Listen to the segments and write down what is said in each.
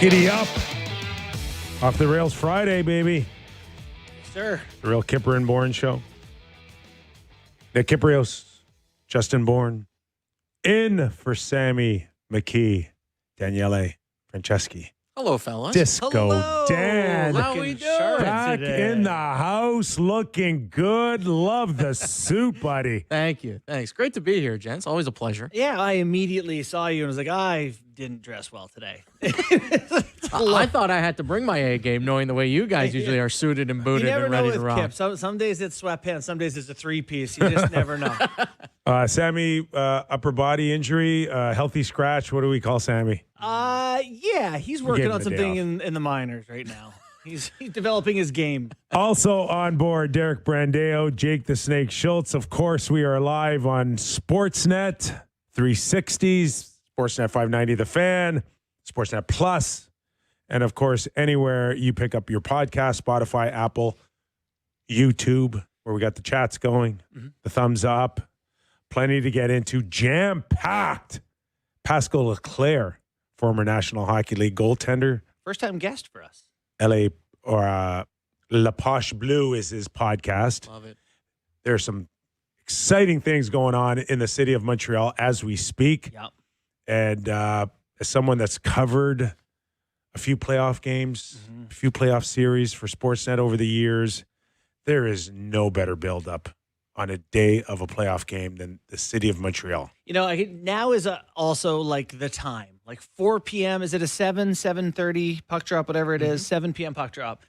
Giddy up. Off the Rails Friday, baby. Yes, sir. The real Kyper and Bourne show. Nick Kypreos, Justin Bourne. In for Sammy McKee, Daniele Franceschi. Hello, fellas. Disco Hello. Dan. How we doing? Back today. in the house, looking good. Love the suit, buddy. Thank you. Thanks. Great to be here, gents. Always a pleasure. Yeah, I immediately saw you and was like, I didn't dress well today. I thought I had to bring my A game, knowing the way you guys usually are suited and You booted never and know ready with to rock. Kip. Some days it's sweatpants, some days it's a three-piece. You just never know. Sammy, upper body injury, healthy scratch. What do we call Sammy? Yeah, he's gave working him on the something day in the minors right now. He's developing his game. Also on board, Derek Brandeo, Jake the Snake Schultz. Of course, we are live on Sportsnet 360s, Sportsnet 590 The Fan, Sportsnet Plus, and of course, anywhere you pick up your podcast, Spotify, Apple, YouTube, where we got the chats going, the thumbs up, plenty to get into, jam-packed. Pascal Leclaire, former National Hockey League goaltender, First-time guest for us. LA or La Poche Bleu is his podcast. Love it. There's some exciting things going on in the city of Montreal as we speak. Yep. And as someone that's covered a few playoff games, a few playoff series for Sportsnet over the years, there is no better buildup on a day of a playoff game than the city of Montreal. You know, now is also like the time. Like 4 p.m. Is it a 7:30 puck drop, whatever it is, 7 p.m. puck drop.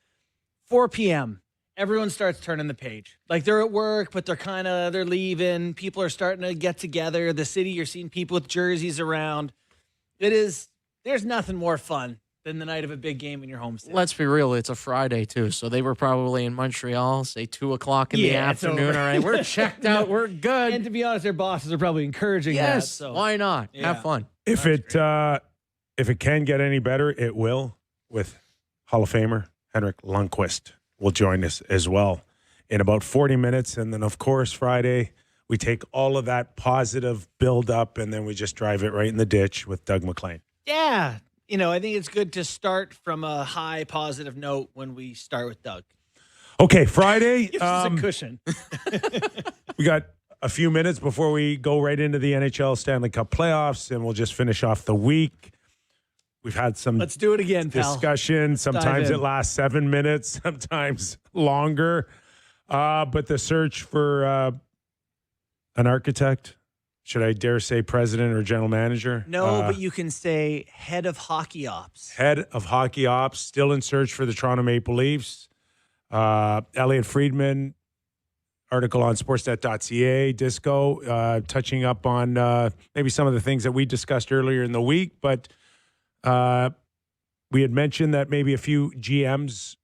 4 p.m. Everyone starts turning the page. Like they're at work, but they're leaving. People are starting to get together. The city, you're seeing people with jerseys around. There's nothing more fun than the night of a big game in your home city. Let's be real. It's a Friday, too. So they were probably in Montreal, say 2 o'clock in the Yeah, it's afternoon. over. All right, we're checked out. We're good. And to be honest, their bosses are probably encouraging that. Yes. So Why not? Yeah. Have fun. If it can get any better, it will, with Hall of Famer Henrik Lundqvist will join us as well in about 40 minutes. And then, of course, Friday, we take all of that positive build up and then we just drive it right in the ditch with Doug MacLean. yeah, you know, I think it's good to start from a high positive note when we start with Doug. Okay, Friday. Gives us a cushion. We got a few minutes before we go right into the NHL Stanley Cup playoffs, and we'll just finish off the week. We've had some Let's do it again, pal. discussion. Sometimes in. it lasts 7 minutes, sometimes longer. But the search for an architect, should I dare say president or general manager? No, but you can say head of hockey ops. Head of hockey ops, still in search for the Toronto Maple Leafs. Elliot Friedman, article on sportsnet.ca, Disco, touching up on maybe some of the things that we discussed earlier in the week. But we had mentioned that maybe a few GMs,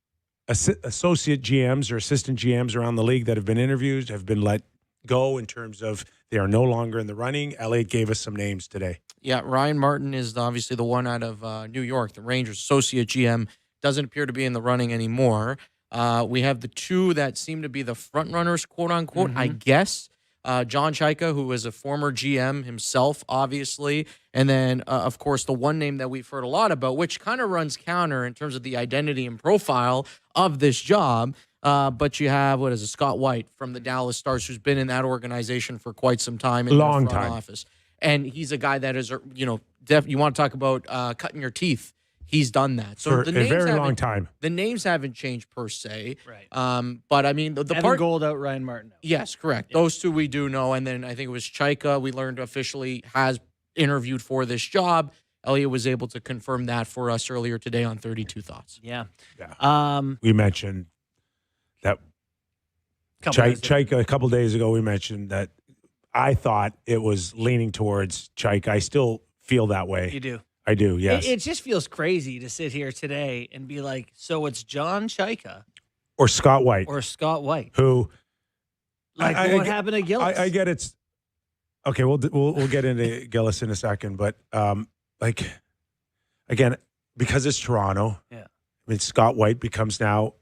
associate GMs or assistant GMs around the league that have been interviewed have been let go in terms of they are no longer in the running. Elliot gave us some names today. Yeah, Ryan Martin is obviously the one out of New York, the Rangers associate GM. Doesn't appear to be in the running anymore. We have the two that seem to be the front runners, quote unquote, I guess. John Chaika, who is a former GM himself, obviously. And then, of course, the one name that we've heard a lot about, which kind of runs counter in terms of the identity and profile of this job. But you have, Scott White from the Dallas Stars, who's been in that organization for quite some time in Long the front time. office. And he's a guy that is, you want to talk about cutting your teeth. He's done that. So For the a names very long haven't- time. The names haven't changed per se. Right. But I mean, the Evan part. Gold out, Ryan Martin out. Yes, correct. Those two we do know. And then I think it was Chaika, we learned officially has interviewed for this job. Elliot was able to confirm that for us earlier today on 32 Thoughts. Yeah. Yeah. We mentioned that Chaika a couple days ago. We mentioned that I thought it was leaning towards Chaika. I still feel that way. You do. I do, yes. It just feels crazy to sit here today and be like, so it's John Chaika Or Scott White, or Scott White. who Like what happened to Gillis? I get it's okay. We'll get into Gillis in a second, but again, because it's Toronto. Yeah. I mean, Scott White becomes now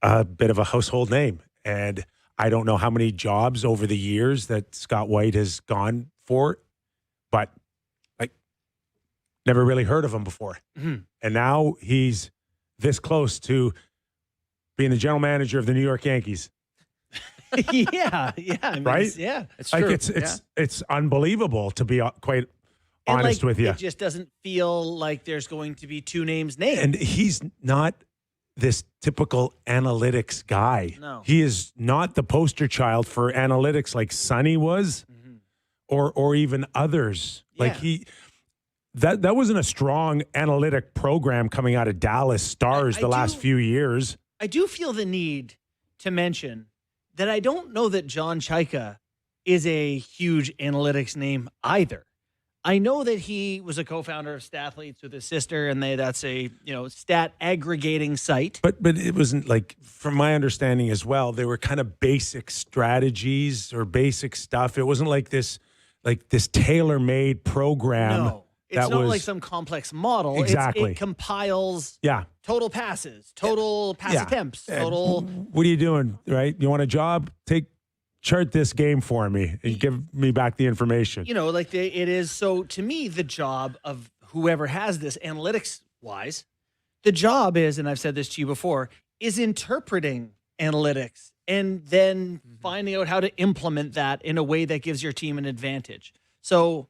a bit of a household name, and I don't know how many jobs over the years that Scott White has gone for, but Never really heard of him before. Mhm. And now he's this close to being the general manager of the New York Yankees. yeah. I mean, Right? Yeah. It's Like true. it's unbelievable, to be quite And, honest with you. It just doesn't feel like there's going to be two names named. And he's not this typical analytics guy. No. He is not the poster child for analytics like Sonny was, or even others. Like Yeah. that wasn't a strong analytic program coming out of Dallas Stars I the last do- few years. I do feel the need to mention that I don't know that John Chaika is a huge analytics name either. I know that he was a co-founder of Stathletes with his sister, and that's a stat aggregating site. But it wasn't like, from my understanding as well, they were kind of basic strategies or basic stuff. It wasn't like this tailor-made program. No, it's that not was like some complex model. Exactly. It compiles Yeah. total passes, total pass Yeah. attempts, total. What are you doing, right? You want a job? Chart this game for me and give me back the information. It is. So to me, the job of whoever has this analytics wise, the job is, and I've said this to you before, is interpreting analytics and then finding out how to implement that in a way that gives your team an advantage. So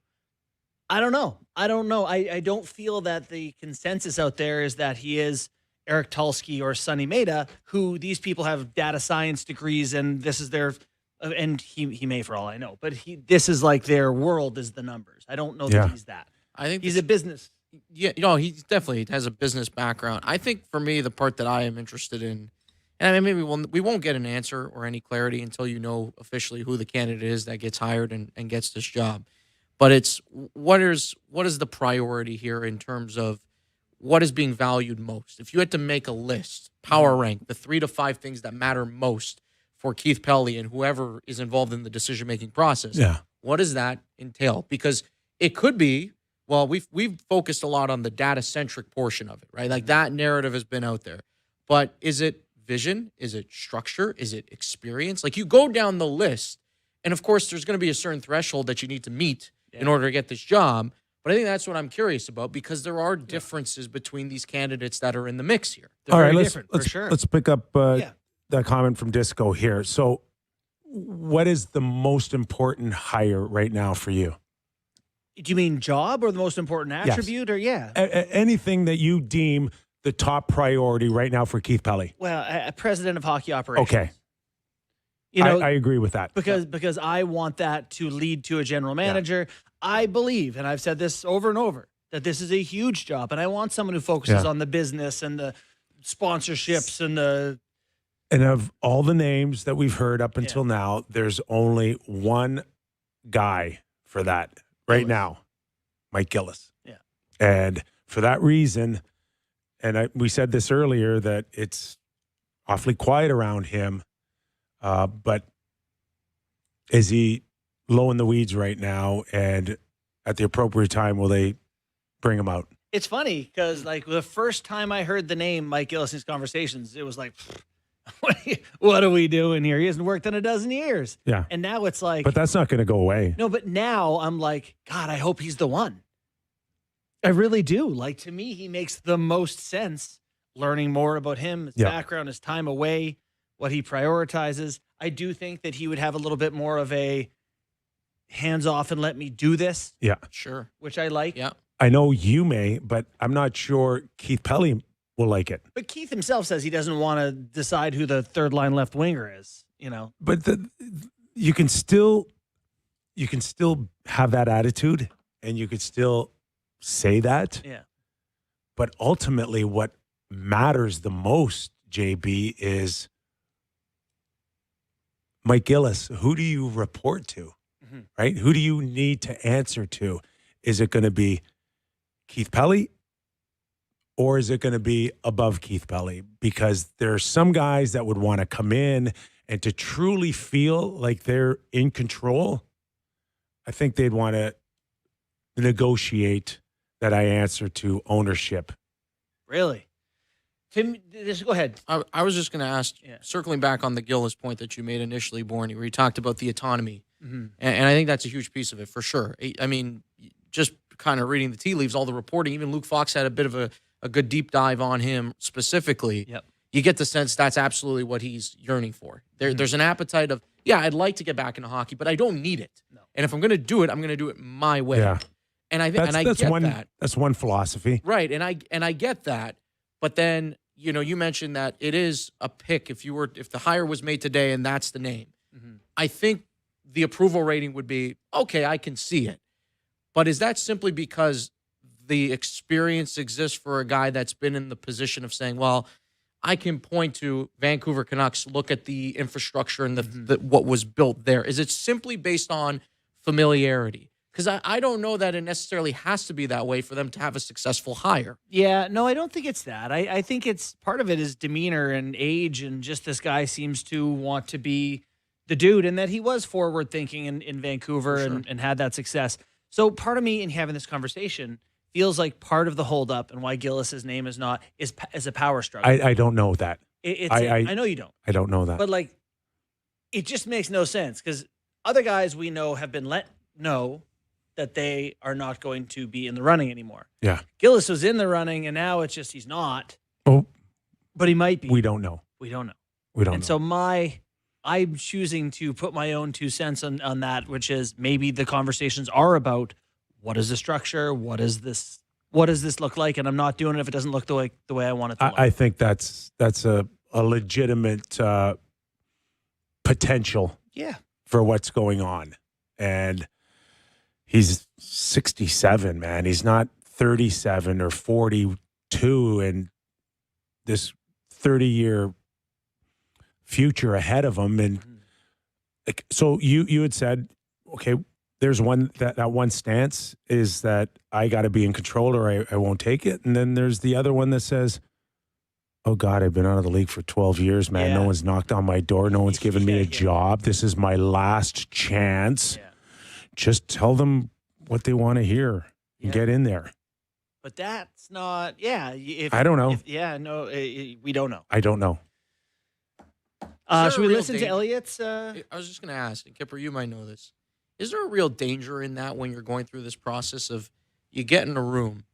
I don't know. I don't feel that the consensus out there is that he is Eric Tulsky or Sonny Maeda, who these people have data science degrees and this is their, and he may for all I know, but this is like their world is the numbers. I don't know that he's that. I think He's a business. Yeah, he definitely has a business background. I think for me, the part that I am interested in, and I mean, maybe we won't get an answer or any clarity until you know officially who the candidate is that gets hired and gets this job. But it's what is the priority here in terms of what is being valued most? If you had to make a list, power rank, the 3 to 5 things that matter most for Keith Pelley and whoever is involved in the decision-making process, what does that entail? Because it could be, well, we've focused a lot on the data-centric portion of it, right? Like that narrative has been out there. But is it vision? Is it structure? Is it experience? Like you go down the list, and of course there's going to be a certain threshold that you need to meet in order to get this job. But I think that's what I'm curious about because there are differences between these candidates that are in the mix here. They're All very right, different, for sure. let's pick up that comment from Disco here. So what is the most important hire right now for you? Do you mean job or the most important attribute or Anything that you deem the top priority right now for Keith Pelley? Well, a president of hockey operations. Okay. I agree with that. Because I want that to lead to a general manager. I believe, and I've said this over and over, that this is a huge job, and I want someone who focuses on the business and the sponsorships and the. And of all the names that we've heard up until now, there's only one guy for that right now, Mike Gillis. Yeah. And for that reason, and we said this earlier, that it's awfully quiet around him. But is he low in the weeds right now? And at the appropriate time, will they bring him out? It's funny because, like, the first time I heard the name Mike Gillis in his conversations, it was like, what are we doing here? He hasn't worked in a dozen years. Yeah. And now it's like. But that's not going to go away. No, but now I'm like, God, I hope he's the one. I really do. Like, to me, he makes the most sense learning more about him, his background, his time away, what he prioritizes. I do think that he would have a little bit more of a hands off and let me do this. Yeah. Sure. Which I like. Yeah. I know you may, but I'm not sure Keith Pelley will like it. But Keith himself says he doesn't want to decide who the third line left winger is, But you can still have that attitude and you could still say that. Yeah. But ultimately what matters the most, JB, is Mike Gillis. Who do you report to? Mm-hmm. Right? Who do you need to answer to? Is it going to be Keith Pelley? Or is it going to be above Keith Pelley? Because there are some guys that would want to come in and to truly feel like they're in control. I think they'd want to negotiate that I answer to ownership. Really? Tim, just go ahead. I was just going to ask, circling back on the Gillis point that you made initially, Bourne, where you talked about the autonomy. Mm-hmm. And I think that's a huge piece of it for sure. I mean, just kind of reading the tea leaves, all the reporting, even Luke Fox had a bit of a good deep dive on him specifically. Yep. You get the sense that's absolutely what he's yearning for. There's an appetite of, yeah, I'd like to get back into hockey, but I don't need it. No. And if I'm going to do it, I'm going to do it my way. Yeah. And I get that. That's one philosophy. Right. And I get that. But then, you mentioned that it is a pick if the hire was made today and that's the name. Mm-hmm. I think the approval rating would be, okay, I can see it. But is that simply because the experience exists for a guy that's been in the position of saying, well, I can point to Vancouver Canucks, look at the infrastructure and what was built there. Is it simply based on familiarity? Because I don't know that it necessarily has to be that way for them to have a successful hire. Yeah, no, I don't think it's that. I think it's part of it is demeanor and age, and just this guy seems to want to be the dude, and that he was forward thinking in Vancouver and had that success. So part of me in having this conversation feels like part of the holdup and why Gillis's name is not is a power struggle. I don't know that. I know you don't. I don't know that. But like, it just makes no sense because other guys we know have been let know that they are not going to be in the running anymore. Yeah. Gillis was in the running, and now it's just he's not. Oh, but he might be. We don't know. We don't know. We don't know. And so I'm choosing to put my own 2 cents on that, which is maybe the conversations are about what is the structure, what does this look like, and I'm not doing it if it doesn't look the way I want it to look. I think that's a legitimate potential. Yeah. For what's going on, and he's 67, man. He's not 37 or 42, and this 30-year future ahead of him. And like, so you had said, okay, there's one that one stance is that I got to be in control or I won't take it. And then there's the other one that says, oh God, I've been out of the league for 12 years, man. Yeah. No one's knocked on my door. No one's given me a job. This is my last chance. Yeah. Just tell them what they want to hear and get in there. But that's not, I don't know. We don't know. I don't know. Should we listen to Elliot's? I was just going to ask, and Kyper, you might know this. Is there a real danger in that when you're going through this process of you get in a room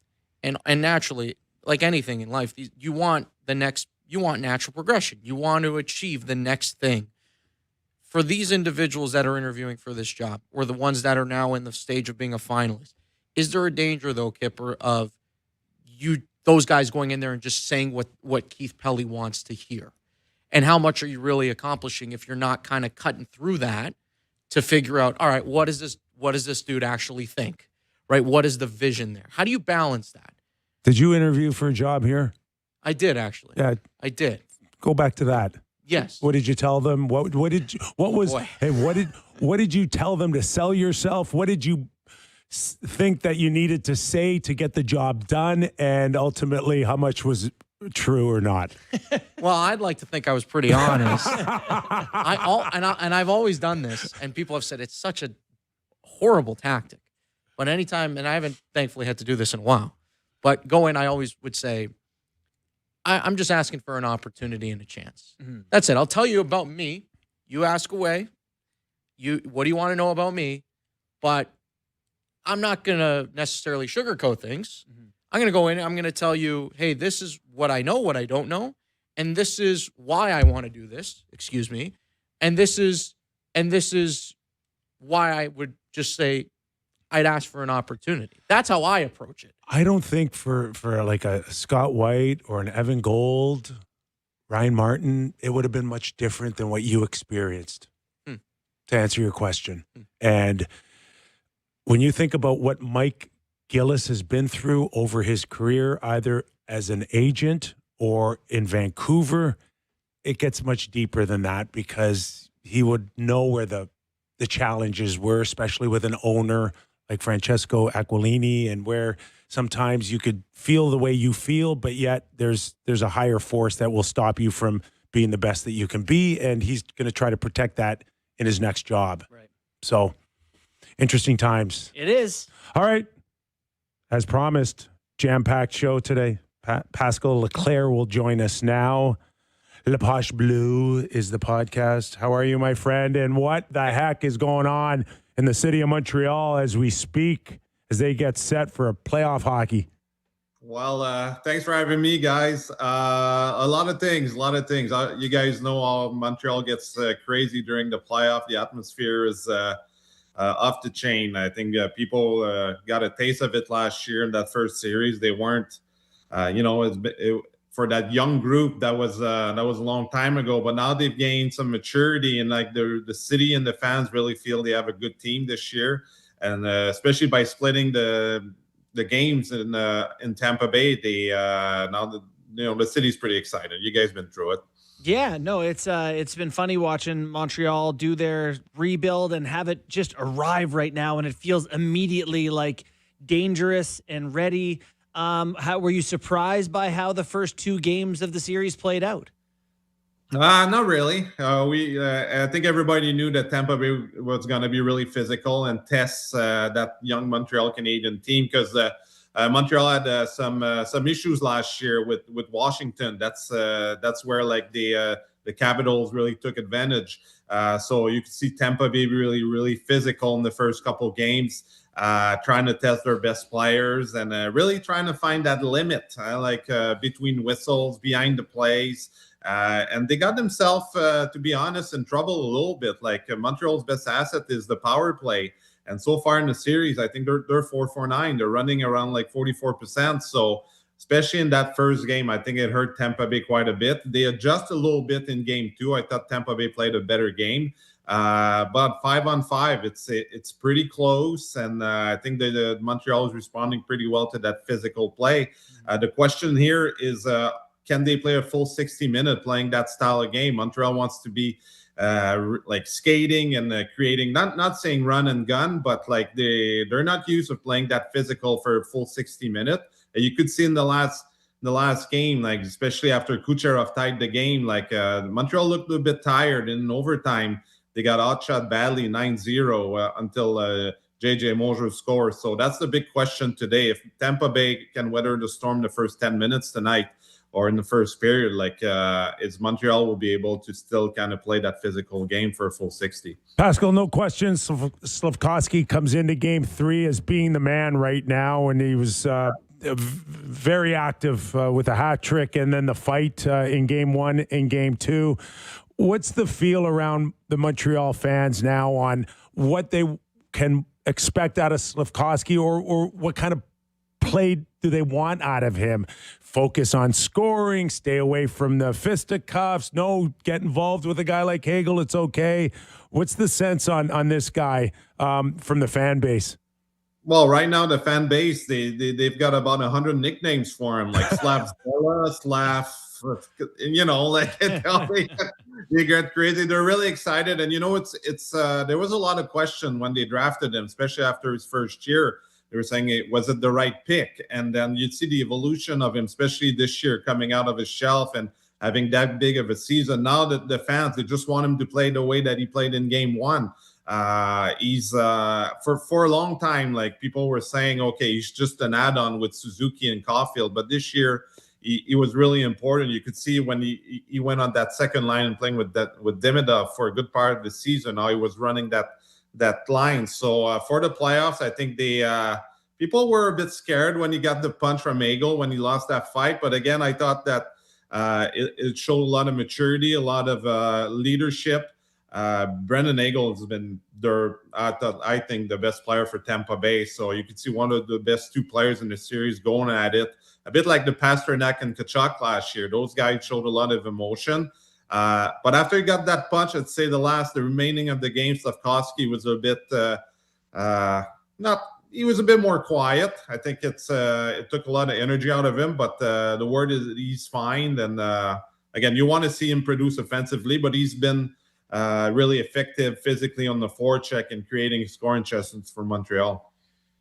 and naturally, like anything in life, you want natural progression. You want to achieve the next thing. For these individuals that are interviewing for this job or the ones that are now in the stage of being a finalist, is there a danger, though, Kyper, of those guys going in there and just saying what Keith Pelly wants to hear? And how much are you really accomplishing if you're not kind of cutting through that to figure out, all right, what does this dude actually think? Right? What is the vision there? How do you balance that? Did you interview for a job here? I did, actually. Yeah. I did. Go back to that. Yes. What did you tell them? What did you tell them to sell yourself? What did you think that you needed to say to get the job done? And ultimately, how much was true or not? Well, I'd like to think I was pretty honest. I've always done this, and people have said it's such a horrible tactic. But anytime, and I haven't thankfully had to do this in a while, but I always would say, I'm just asking for an opportunity and a chance. Mm-hmm. That's it. I'll tell you about me. You ask away. What do you want to know about me? But I'm not going to necessarily sugarcoat things. Mm-hmm. I'm going to go in. I'm going to tell you, hey, this is what I know, what I don't know, and this is why I want to do this. Excuse me, and this is why I would just say I'd ask for an opportunity. That's how I approach it. I don't think for like a Scott White or an Evan Gold, Ryan Martin, it would have been much different than what you experienced. To answer your question, and when you think about what Mike Gillis has been through over his career, either as an agent or in Vancouver, it gets much deeper than that because he would know where the challenges were, especially with an owner like Francesco Aquilini, and where sometimes you could feel the way you feel, but yet there's a higher force that will stop you from being the best that you can be, and he's going to try to protect that in his next job. Right. So, interesting times. It is. All right. As promised, jam-packed show today. Pascal Leclaire will join us now. Le Poche Bleu is the podcast. How are you, my friend? And what the heck is going on in the city of Montreal as we speak? as they get set for a playoff hockey? Well, thanks for having me, guys. A lot of things. You guys know how Montreal gets crazy during the playoff. The atmosphere is off the chain. I think people got a taste of it last year in that first series. They weren't, for that young group, that was a long time ago. But now they've gained some maturity, and like the city and the fans really feel they have a good team this year, and especially by splitting the games in Tampa Bay, the city's pretty excited. You guys been through it. Yeah, no, it's been funny watching Montreal do their rebuild and have it just arrive right now, and it feels immediately like dangerous and ready. How were you surprised by how the first 2 games of the series played out? Not really. I think everybody knew that Tampa Bay was going to be really physical and test that young Montreal Canadian team, because Montreal had some issues last year with Washington. That's where like the Capitals really took advantage. So you can see Tampa Bay really, really physical in the first couple of games, trying to test their best players and really trying to find that limit, between whistles, behind the plays. And they got themselves, to be honest, in trouble a little bit. Like Montreal's best asset is the power play. And so far in the series, I think they're 4-4-9. They're running around like 44%. So especially in that first game, I think it hurt Tampa Bay quite a bit. They adjust a little bit in game 2. I thought Tampa Bay played a better game. But 5-on-5, it's pretty close. And I think that Montreal is responding pretty well to that physical play. The question here is, can they play a full 60-minute playing that style of game? Montreal wants to be like skating and creating, not saying run and gun, but like they're not used to playing that physical for a full 60-minute. You could see in the last game, like especially after Kucherov tied the game, like Montreal looked a bit tired in overtime. They got outshot badly 9-0 until JJ Moser scored. So that's the big question today. If Tampa Bay can weather the storm the first 10 minutes tonight, or in the first period, is Montreal will be able to still kind of play that physical game for a full 60. Pascal, no question. Slafkovsky comes into game 3 as being the man right now, and he was very active with a hat trick and then the fight in game 1 and game 2. What's the feel around the Montreal fans now on what they can expect out of Slafkovsky, or what kind of play do they want out of him? Focus on scoring, stay away from the fisticuffs, no, get involved with a guy like Hagel, it's okay. What's the sense on this guy from the fan base? Well, right now the fan base, they've got about 100 nicknames for him, like Slavzella, they get crazy. They're really excited, and it's there was a lot of question when they drafted him, especially after his first year. They were saying, was it the right pick? And then you'd see the evolution of him, especially this year, coming out of his shelf and having that big of a season. Now that the fans, they just want him to play the way that he played in game 1. He's for a long time, like people were saying, okay, he's just an add-on with Suzuki and Caulfield. But this year, he was really important. You could see when he went on that second line and playing with Demidov for a good part of the season. Now he was running that line. So for the playoffs, I think people were a bit scared when he got the punch from Hagel when he lost that fight. But again, I thought that it showed a lot of maturity, a lot of leadership. Brendan Hagel has been I think the best player for Tampa Bay. So you could see one of the best 2 players in the series going at it, a bit like the Pasternak and Tkachuk last year. Those guys showed a lot of emotion. But after he got that punch, I'd say the remaining of the game, Slafkovsky was a bit he was a bit more quiet. I think it took a lot of energy out of him, but the word is that he's fine. And again, you want to see him produce offensively, but he's been really effective physically on the forecheck and creating scoring chances for Montreal.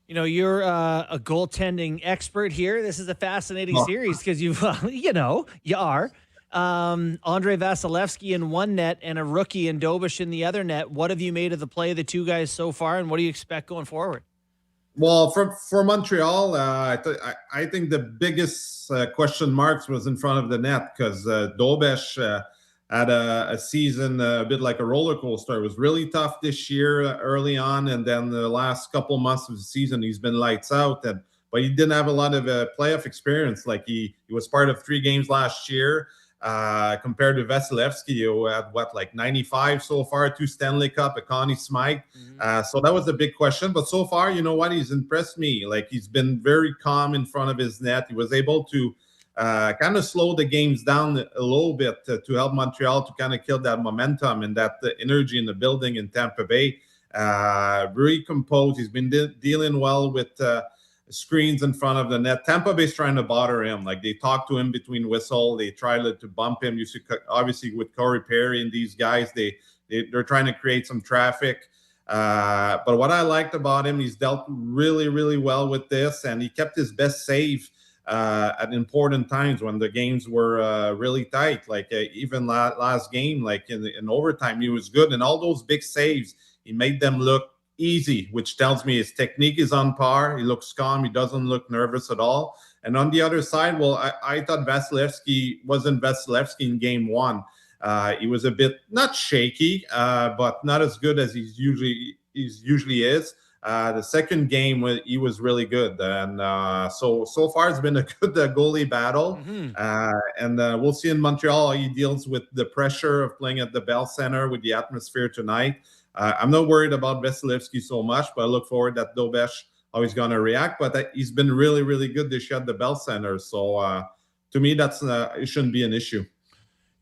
You're a goaltending expert here. This is a fascinating series because you are. Andrei Vasilevsky in one net and a rookie in Dobish in the other net. What have you made of the play of the 2 guys so far, and what do you expect going forward? Well, for Montreal, I think the biggest question marks was in front of the net, because Dobish had a season a bit like a roller coaster. It was really tough this year early on, and then the last couple months of the season, he's been lights out. But he didn't have a lot of playoff experience. Like he was part of 3 games last year. Compared to Vasilevsky, who had 95 so far, 2 Stanley Cup, a Connie Smythe. So that was a big question. But so far, you know what? He's impressed me. Like he's been very calm in front of his net. He was able to kind of slow the games down a little bit to help Montreal to kind of kill that momentum and that energy in the building in Tampa Bay. Very composed. He's been dealing well with screens in front of the net. Tampa Bay's trying to bother him. Like they talk to him between whistle. They try to bump him. You see, obviously with Corey Perry and these guys, they're trying to create some traffic. But what I liked about him, he's dealt really, really well with this, and he kept his best save at important times when the games were really tight. Like even last game, like in overtime, he was good. And all those big saves, he made them look easy, which tells me his technique is on par. He looks calm. He doesn't look nervous at all. And on the other side, well, I thought Vasilevsky wasn't Vasilevsky in game 1. He was a bit not shaky, but not as good as he usually is. The second game, he was really good, and so far it's been a good goalie battle. And we'll see in Montreal how he deals with the pressure of playing at the Bell Center with the atmosphere tonight. I'm not worried about Vasilevsky so much, but I look forward that Dobesh, how he's going to react. But he's been really, really good this year at the Bell Center. So to me, it shouldn't be an issue.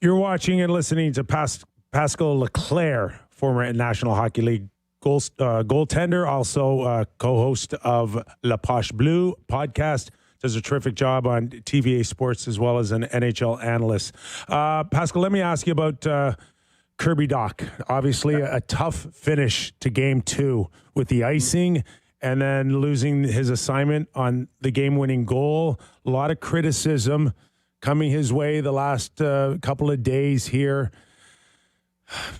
You're watching and listening to Pascal Leclaire, former National Hockey League goaltender, also co-host of La Poche Bleue podcast. Does a terrific job on TVA Sports as well as an NHL analyst. Pascal, let me ask you about Kirby Dach. Obviously, a tough finish to game 2 with the icing and then losing his assignment on the game-winning goal. A lot of criticism coming his way the last couple of days here.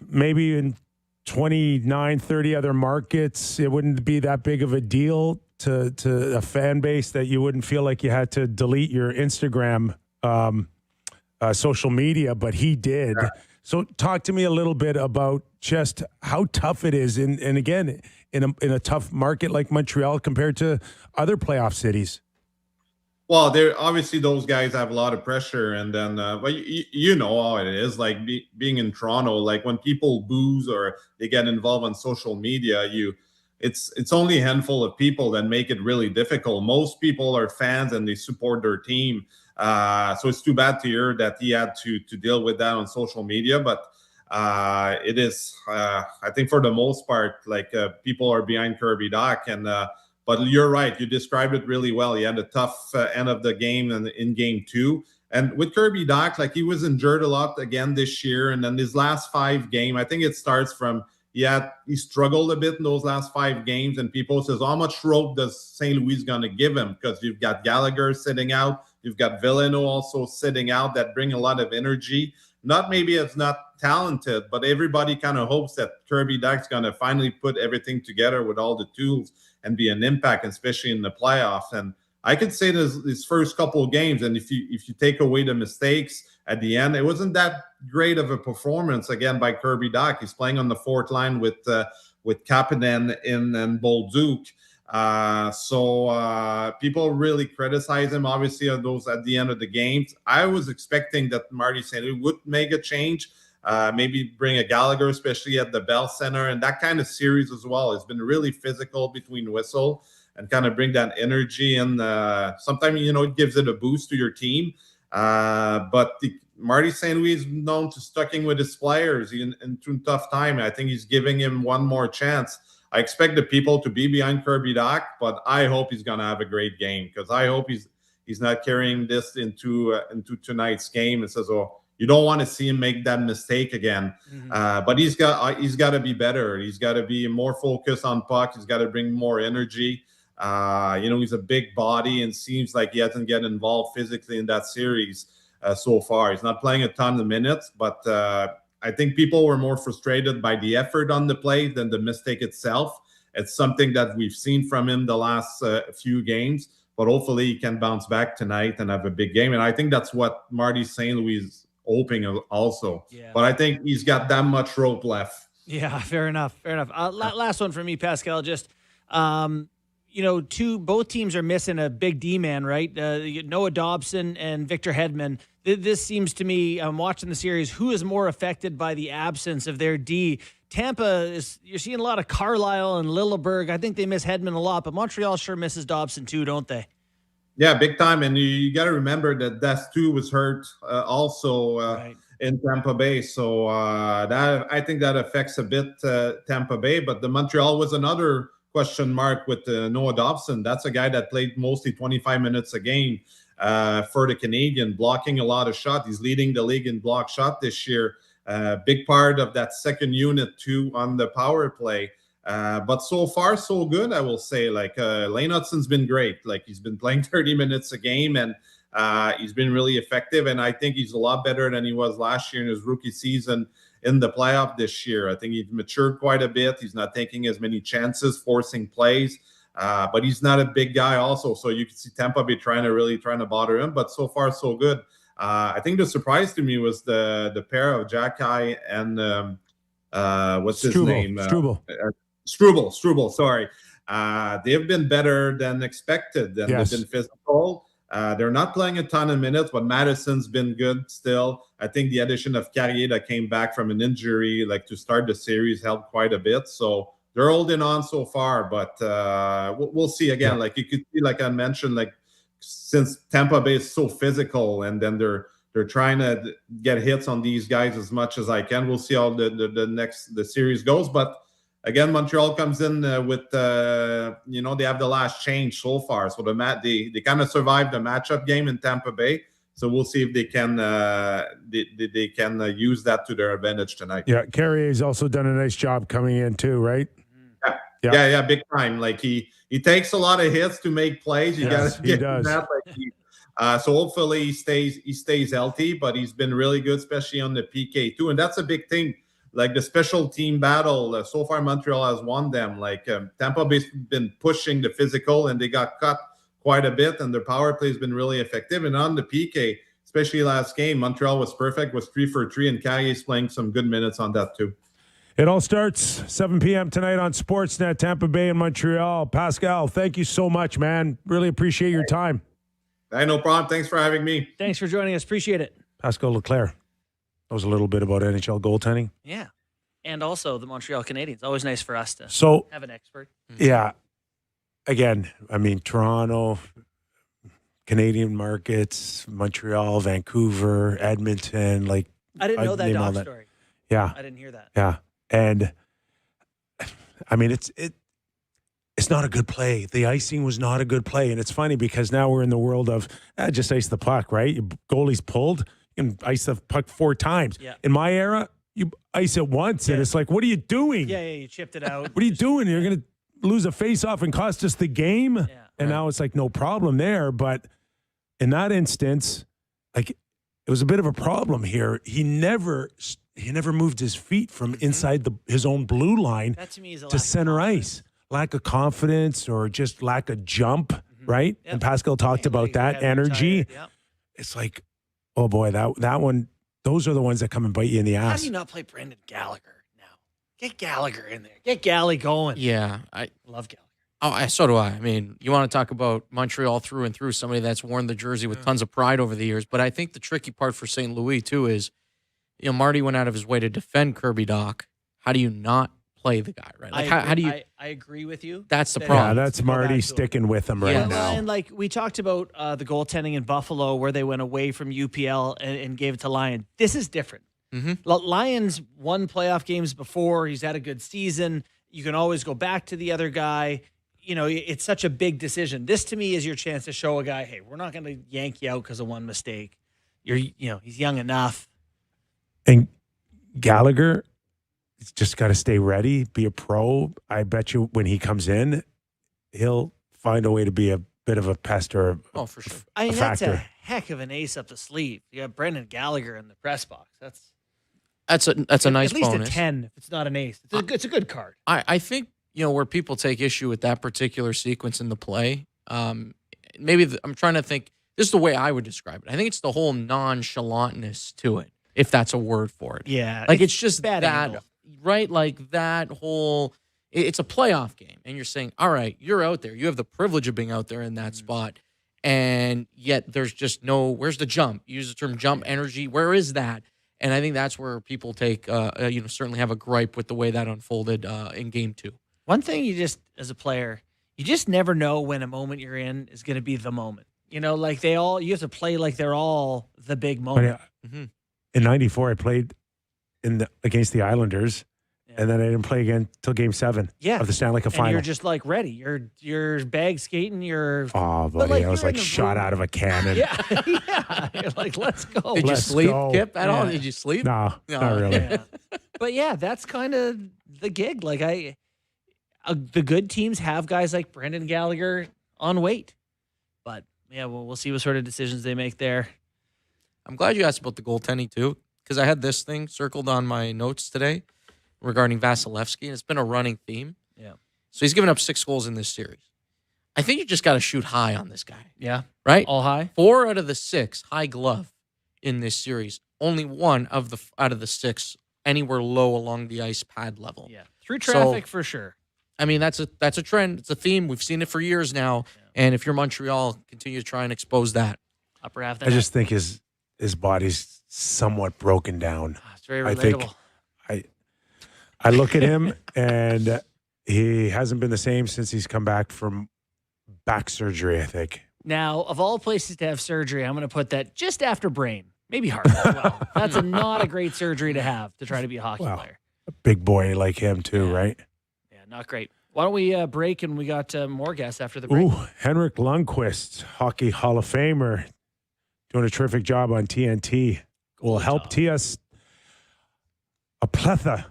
Maybe in 29, 30 other markets, it wouldn't be that big of a deal to a fan base that you wouldn't feel like you had to delete your Instagram social media, but he did. Yeah. So talk to me a little bit about just how tough it is, and again, in a tough market like Montreal compared to other playoff cities. Well, obviously those guys have a lot of pressure, and then but you know how it is. Like being in Toronto, like when people booze or they get involved on social media, it's only a handful of people that make it really difficult. Most people are fans and they support their team. So it's too bad to hear that he had to deal with that on social media. But it is, I think for the most part, like people are behind Kirby Dach. And but you're right, you described it really well. He had a tough end of the game in game 2. And with Kirby Dach, like he was injured a lot again this year. And then his last 5 games, I think it starts from, he struggled a bit in those last 5 games. And people says, how much rope does St. Louis going to give him? Because you've got Gallagher sitting out. You've got Villano also sitting out that bring a lot of energy. Not maybe it's not talented, but everybody kind of hopes that Kirby Dach's going to finally put everything together with all the tools and be an impact, especially in the playoffs. And I could say his first couple of games, and if you take away the mistakes at the end, it wasn't that great of a performance again by Kirby Dach. He's playing on the 4th line with Kapanen and Bolduc. So people really criticize him, obviously, of those at the end of the games. I was expecting that Marty St. Louis would make a change, maybe bring a Gallagher, especially at the Bell Center, and that kind of series as well. It's been really physical between whistle and kind of bring that energy. And sometimes, it gives it a boost to your team. But Marty St. Louis is known to sticking with his players in tough time. I think he's giving him one more chance. I expect the people to be behind Kirby Dach, but I hope he's going to have a great game, because I hope he's not carrying this into tonight's game and says, oh, you don't want to see him make that mistake again. But he's got to be better. He's got to be more focused on puck. He's got to bring more energy. He's a big body and seems like he hasn't get involved physically in that series so far. He's not playing a ton of minutes, but I think people were more frustrated by the effort on the play than the mistake itself. It's something that we've seen from him the last few games, but hopefully he can bounce back tonight and have a big game. And I think that's what Marty St. Louis is hoping also. Yeah. But I think he's got that much rope left. Yeah, fair enough. Fair enough. Last one for me, Pascal. Just, both teams are missing a big D man, right? Noah Dobson and Victor Hedman. This seems to me, I'm watching the series, who is more affected by the absence of their D? Tampa you're seeing a lot of Carlisle and Lilleberg. I think they miss Hedman a lot, but Montreal sure misses Dobson too, don't they? Yeah, big time. And you got to remember that Dastu was hurt also. Right. In Tampa Bay. So that I think that affects a bit Tampa Bay. But the Montreal was another question mark with Noah Dobson. That's a guy that played mostly 25 minutes a game for the Canadiens, blocking a lot of shots. He's leading the league in block shot this year. Big part of that second unit too on the power play. But so far, so good, I will say. Like Lane Hudson's been great. Like he's been playing 30 minutes a game and he's been really effective, and I think he's a lot better than he was last year in his rookie season in the playoff this year. I think he's matured quite a bit. He's not taking as many chances, forcing plays, but he's not a big guy also. So you can see Tampa Bay trying to bother him, but so far so good. I think the surprise to me was the pair of Jacky and what's his name? Struble. Sorry. They've been better than expected, and they've been physical. They're not playing a ton of minutes, but Madison's been good still. I think the addition of Carrier that came back from an injury, like to start the series, helped quite a bit. So they're holding on so far, but we'll see again. Like you could see, like I mentioned, like since Tampa Bay is so physical, and then they're trying to get hits on these guys as much as I can. We'll see how the series goes, but. Again, Montreal comes in with, they have the last change so far. So they kind of survived the matchup game in Tampa Bay. So we'll see if they can use that to their advantage tonight. Yeah, Carrier's also done a nice job coming in too, right? Yeah, big time. Like he takes a lot of hits to make plays. You got to get that. So hopefully he stays healthy. But he's been really good, especially on the PK too, and that's a big thing. Like the special team battle, so far Montreal has won them. Like Tampa Bay's been pushing the physical, and they got cut quite a bit, and their power play has been really effective. And on the PK, especially last game, Montreal was perfect, was 3 for 3, and Carrier's playing some good minutes on that too. It all starts 7 p.m. tonight on Sportsnet, Tampa Bay and Montreal. Pascal, thank you so much, man. Really appreciate your time. Hey, no problem. Thanks for having me. Thanks for joining us. Appreciate it. Pascal Leclaire. That was a little bit about NHL goaltending. Yeah. And also the Montreal Canadiens. Always nice for us to have an expert. Yeah. Again, I mean, Toronto, Canadian markets, Montreal, Vancouver, Edmonton. Like I didn't know that doc story. Yeah. I didn't hear that. Yeah. And I mean, it's not a good play. The icing was not a good play. And it's funny because now we're in the world of just ice the puck, right? Your goalie's pulled. You can ice the puck 4 times. Yeah. In my era, you ice it once, and it's like, what are you doing? Yeah, you chipped it out. What are you doing? You're going to lose a face-off and cost us the game? Yeah. And now it's like no problem there. But in that instance, like it was a bit of a problem here. He never moved his feet from inside his own blue line to center ice. Lack of confidence or just lack of jump, right? Yep. And Pascal talked about that energy. Yep. It's like, oh boy, that one. Those are the ones that come and bite you in the ass. How do you not play Brendan Gallagher now? Get Gallagher in there. Get Gally going. Yeah, I love Gallagher. Oh, so do I. I mean, you want to talk about Montreal through and through, somebody that's worn the jersey with tons of pride over the years. But I think the tricky part for St. Louis, too, is, Marty went out of his way to defend Kirby Dach. How do you not play the guy, right? Like, how do you... I agree with you. That's the problem. Yeah, that's Marty sticking with him right now. And like we talked about the goaltending in Buffalo where they went away from UPL and gave it to Lyon. This is different. Lyon's won playoff games before. He's had a good season. You can always go back to the other guy. It's such a big decision. This to me is your chance to show a guy, hey, we're not going to yank you out because of one mistake. He's young enough. And Gallagher, he's just got to stay ready, be a pro. I bet you when he comes in, he'll find a way to be a bit of a pest or for sure. I mean, that's a heck of an ace up the sleeve. You got Brendan Gallagher in the press box. That's a nice bonus. At least a 10 if it's not an ace. It's a good card. I think, where people take issue with that particular sequence in the play, I'm trying to think, this is the way I would describe it. I think it's the whole nonchalantness to it. if that's a word for it. Yeah. Like it's just bad that, angle. right? Like that whole, it's a playoff game. And you're saying, all right, you're out there. You have the privilege of being out there in that spot. And yet there's just no, where's the jump? You use the term jump energy. Where is that? And I think that's where people take, certainly have a gripe with the way that unfolded in game 2. One thing you just, as a player, you just never know when a moment you're in is going to be the moment. You know, like you have to play like they're all the big moment. In '94, I played against the Islanders, and then I didn't play again till Game 7 of the Stanley Cup final. And you're just like ready. You're bag skating. Oh, buddy, like, I was like shot out of a cannon. Yeah. You're like, let's go. Did you Let's sleep, go. Kip, at all? Did you sleep? No, not really. Yeah. But yeah, that's kind of the gig. Like the good teams have guys like Brendan Gallagher on wait. But yeah, we'll see what sort of decisions they make there. I'm glad you asked about the goaltending too, because I had this thing circled on my notes today regarding Vasilevsky, and it's been a running theme. Yeah. So he's given up 6 goals in this series. I think you just got to shoot high on this guy. Yeah. Right? All high? 4 out of the 6 high glove in this series. Only 1 out of the 6 anywhere low along the ice pad level. Yeah. Through traffic for sure. I mean, that's a trend. It's a theme. We've seen it for years now. Yeah. And if you're Montreal, continue to try and expose that. Upper half. I just think his body's somewhat broken down. It's very relatable. I look at him and he hasn't been the same since he's come back from back surgery, I think. Now, of all places to have surgery, I'm going to put that just after brain. Maybe heart as well. That's not a great surgery to have to try to be a hockey player. A big boy like him too, right? Yeah, not great. Why don't we break and we got more guests after the break. Ooh, Henrik Lundqvist, Hockey Hall of Famer, doing a terrific job on TNT. Will help tee us a plethora.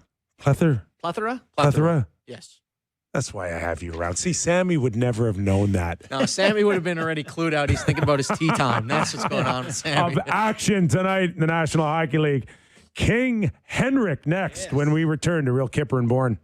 Yes. That's why I have you around. See, Sammy would never have known that. No, Sammy would have been already clued out. He's thinking about his tea time. That's what's going on with Sammy. Of action tonight in the National Hockey League. King Henrik next when we return to Real Kyper and Bourne.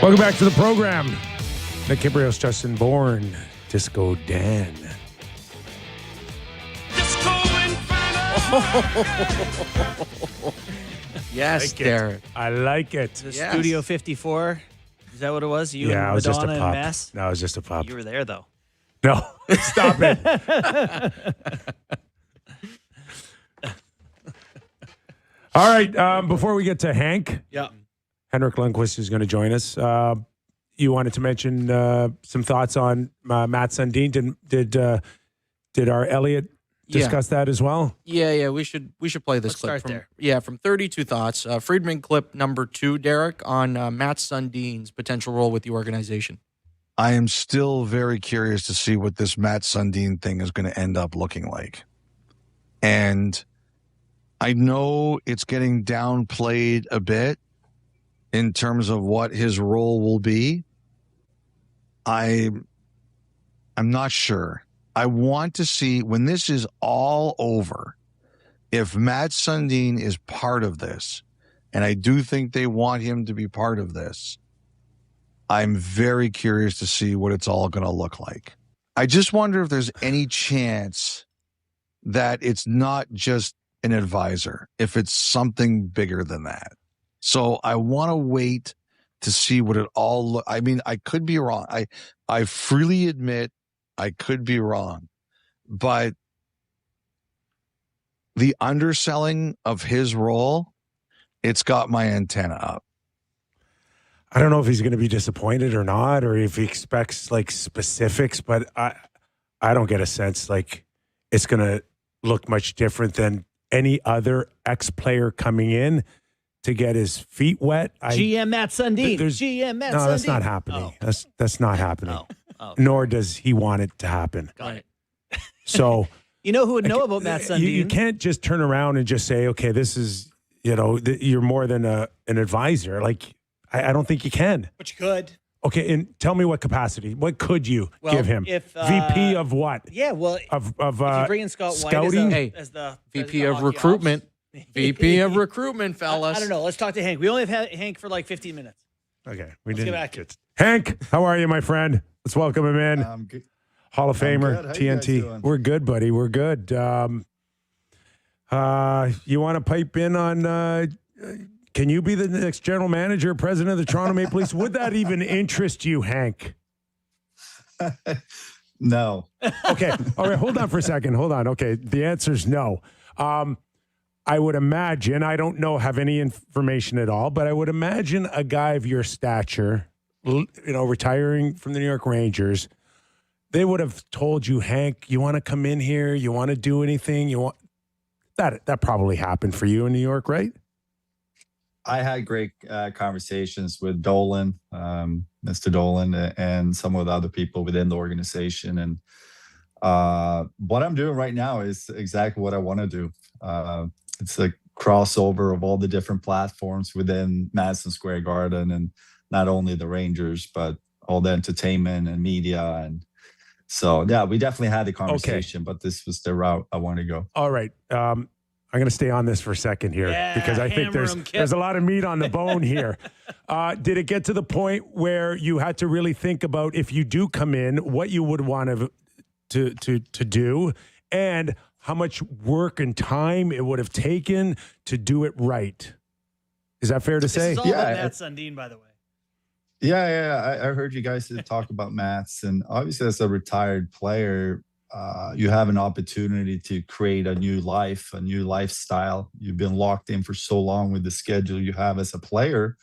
Welcome back to the program. Nick Kypreos, Justin Bourne, Disco Dan. Yes, Derek. I like it. The Yes. Studio 54. Is that what it was? You Yeah, and it was just a Madonna pup. and Mess? No, it was just a pup. You were there, though. No, stop it. All right, before we get to Hank, Yeah. Henrik Lundqvist is going to join us. You wanted to mention some thoughts on Matt Sundin. Did our Elliot discuss that as well? Yeah. We should play this Let's clip. start From, there. Yeah, from 32 Thoughts. Friedman clip number 2, Derek, on Matt Sundin's potential role with the organization. I am still very curious to see what this Matt Sundin thing is going to end up looking like. And I know it's getting downplayed a bit in terms of what his role will be. I'm not sure. I want to see when this is all over, if Matt Sundin is part of this, and I do think they want him to be part of this, I'm very curious to see what it's all going to look like. I just wonder if there's any chance that it's not just an advisor, if it's something bigger than that. So I want to wait to see what it all look. I mean, I could be wrong. I freely admit I could be wrong, but the underselling of his role, it's got my antenna up. I don't know if he's going to be disappointed or not, or if he expects like specifics, but I don't get a sense like it's going to look much different than any other ex-player coming in to get his feet wet. GM Matt Sundin. GM Matt Sundin. No, that's not happening. Oh. That's not happening. Oh. Nor does he want it to happen. Got it. So You know who would know about Matt Sundin? you can't just turn around and just say, okay, this is, you're more than an advisor. Like, I don't think you can. But you could. Okay, and tell me what capacity. What could you give him? If, VP of what? Yeah, well, Of if you bring in Scott scouting? White as the VP president of hockey recruitment. ops. VP of recruitment, fellas. I don't know. Let's talk to Hank. We only have Hank for like 15 minutes. Okay, Let's get back to it. Hank, how are you, my friend? Let's welcome him in. I'm good. Hall of Famer, good. How you guys TNT. doing? We're good, buddy. We're good. You want to pipe in on? Can you be the next general manager, president of the Toronto Maple Leafs? Would that even interest you, Hank? No. Okay. All right. Hold on for a second. Hold on. Okay. The answer is no. I would imagine, I don't have any information at all, but I would imagine a guy of your stature, retiring from the New York Rangers, they would have told you, Hank, you want to come in here? You want to do anything? That probably happened for you in New York, right? I had great conversations with Dolan, Mr. Dolan, and some of the other people within the organization. And what I'm doing right now is exactly what I want to do. It's a crossover of all the different platforms within Madison Square Garden, and not only the Rangers, but all the entertainment and media. And so, yeah, we definitely had the conversation, but this was the route I want to go. All right. I'm going to stay on this for a second here because I think there's a lot of meat on the bone here. Did it get to the point where you had to really think about, if you do come in, what you would want to do, and how much work and time it would have taken to do it right? Is that fair to say? This is all about Matt Sundin, by the way. Yeah. I heard you guys talk about Mats, and obviously as a retired player, you have an opportunity to create a new life, a new lifestyle. You've been locked in for so long with the schedule you have as a player,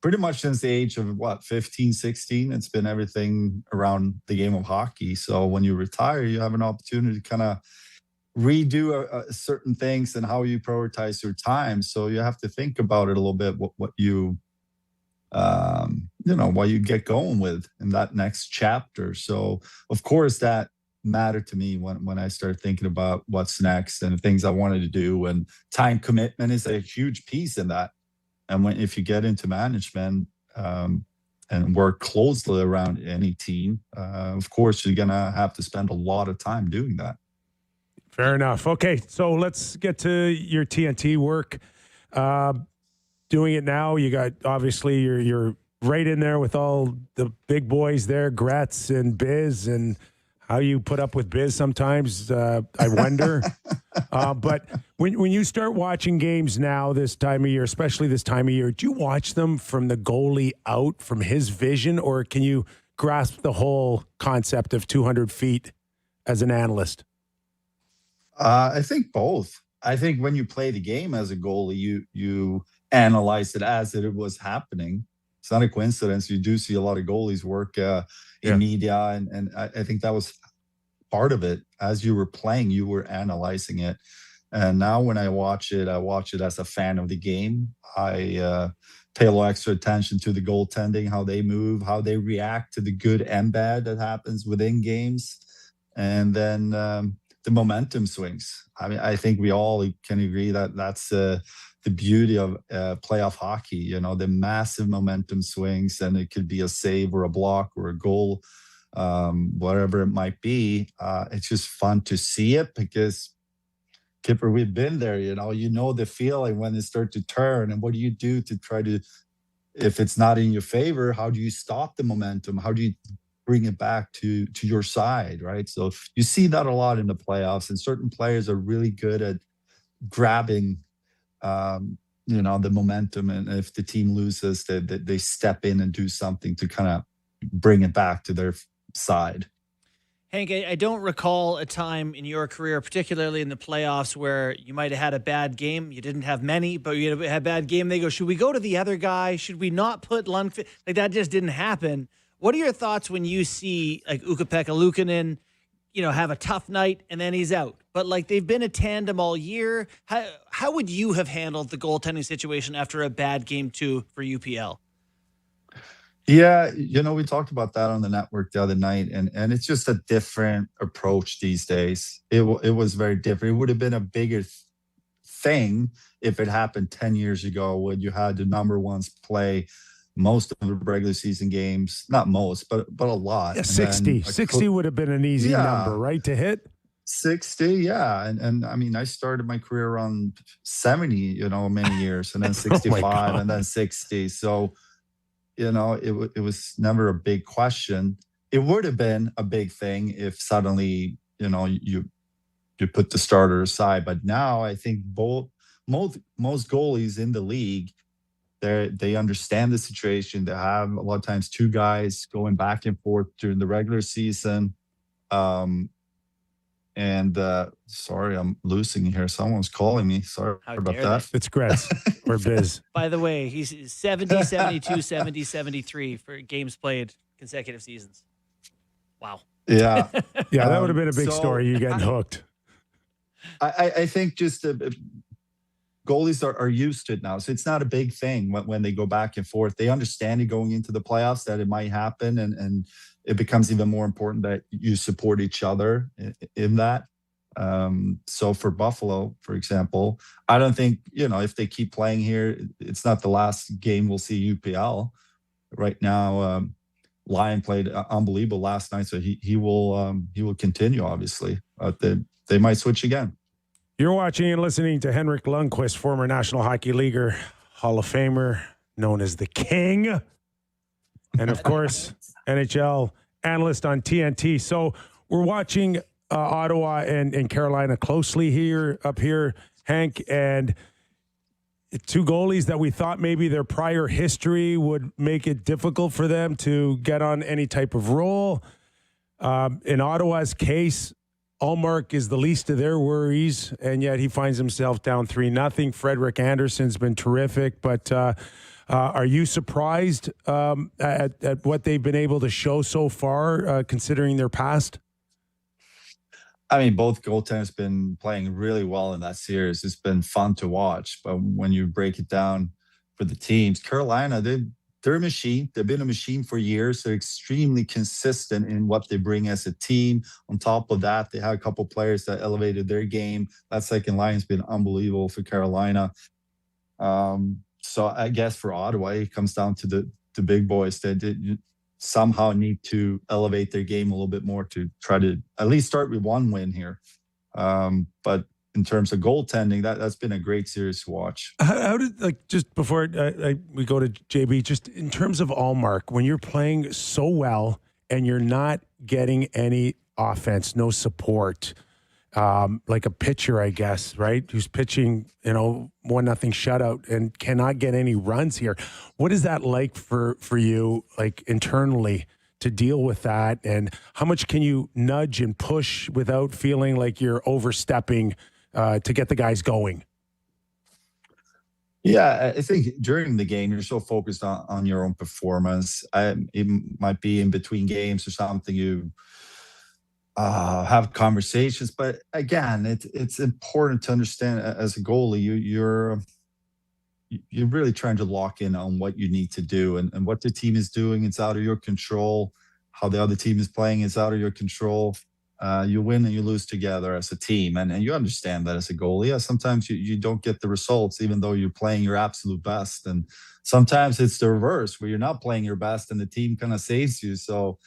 pretty much since the age of 15, 16. It's been everything around the game of hockey. So when you retire, you have an opportunity to kind of redo certain things and how you prioritize your time. So you have to think about it a little bit, what you what you get going with in that next chapter. So of course that mattered to me when I started thinking about what's next and the things I wanted to do, and time commitment is a huge piece in that. And if you get into management and work closely around any team, of course you're gonna have to spend a lot of time doing that. Fair enough. Okay, so let's get to your TNT work. Doing it now, you got obviously your right in there with all the big boys there, Gretz and Biz, and how you put up with Biz sometimes, I wonder. But when you start watching games now this time of year, especially this time of year, do you watch them from the goalie out, from his vision, or can you grasp the whole concept of 200 feet as an analyst? I think both. I think when you play the game as a goalie, you analyze it as it was happening. It's not a coincidence. You do see a lot of goalies work in media, and I think that was part of it. As you were playing, you were analyzing it. And now when I watch it as a fan of the game. I pay a little extra attention to the goaltending, how they move, how they react to the good and bad that happens within games. And then the momentum swings. I mean, I think we all can agree that that's the beauty of playoff hockey, you know, the massive momentum swings, and it could be a save or a block or a goal, whatever it might be. It's just fun to see it because, Kipper, we've been there, you know the feeling when it starts to turn, and what do you do to try to, if it's not in your favor, how do you stop the momentum? How do you bring it back to your side, right? So you see that a lot in the playoffs, and certain players are really good at grabbing the momentum, and if the team loses, they step in and do something to kind of bring it back to their side. Hank, I don't recall a time in your career, particularly in the playoffs, where you might have had a bad game. You didn't have many, but you had a bad game. They go, should we go to the other guy? Should we not put Lundqvist? Like, that just didn't happen. What are your thoughts when you see like Ukko-Pekka Luukkonen, have a tough night and then he's out? But like, they've been a tandem all year. How would you have handled the goaltending situation after a bad game too for UPL? Yeah, we talked about that on the network the other night, and it's just a different approach these days. It was very different. It would have been a bigger thing if it happened 10 years ago when you had the number ones play most of the regular season games. Not most, but a lot. Yeah, 60. 60 would have been an easy number, right, to hit? 60, yeah. And I mean, I started my career around 70, many years, and then 65 and then 60. So, it was never a big question. It would have been a big thing if suddenly, you put the starter aside. But now I think most goalies in the league, they understand the situation. They have a lot of times two guys going back and forth during the regular season. Sorry, I'm losing here. Someone's calling me. Sorry about that. It's Gretz or Biz. By the way, he's 70, 72, 70, 73 for games played consecutive seasons. Wow. Yeah. Yeah, that would have been a big story. You getting hooked. I think just goalies are used to it now. So it's not a big thing when they go back and forth. They understand it going into the playoffs that it might happen, and it becomes even more important that you support each other in that. So for Buffalo, for example, I don't think, if they keep playing here, it's not the last game we'll see UPL. Right now, Lyon played unbelievable last night, so he will continue, obviously. They might switch again. You're watching and listening to Henrik Lundqvist, former National Hockey Leaguer, Hall of Famer, known as the King. And of course, NHL analyst on TNT. So we're watching Ottawa and Carolina closely up here, Hank, and two goalies that we thought maybe their prior history would make it difficult for them to get on any type of role. In Ottawa's case, Ullmark is the least of their worries, and yet he finds himself down 3-0. Frederik Andersen's been terrific, but are you surprised at what they've been able to show so far, considering their past? I mean, both goaltenders been playing really well in that series. It's been fun to watch, but when you break it down for the teams, Carolina, they're a machine. They've been a machine for years. They're extremely consistent in what they bring as a team. On top of that, they have a couple players that elevated their game. That second line has been unbelievable for Carolina. So I guess for Ottawa, it comes down to the big boys that somehow need to elevate their game a little bit more to try to at least start with one win here. But in terms of goaltending, that's been a great series to watch. How did, like, just before we go to JB, just in terms of Allmark, when you're playing so well and you're not getting any offense, no support, like a pitcher, I guess, right? Who's pitching, 1-0 shutout and cannot get any runs here. What is that like for you, like internally, to deal with that? And how much can you nudge and push without feeling like you're overstepping to get the guys going? Yeah, I think during the game, you're so focused on your own performance. It might be in between games or something, you have conversations. But again, it's important to understand as a goalie, you're really trying to lock in on what you need to do, and what the team is doing. It's out of your control. How the other team is playing is out of your control. You win and you lose together as a team, and you understand that as a goalie. Yeah, sometimes you don't get the results even though you're playing your absolute best, and sometimes it's the reverse where you're not playing your best and the team kind of saves you. So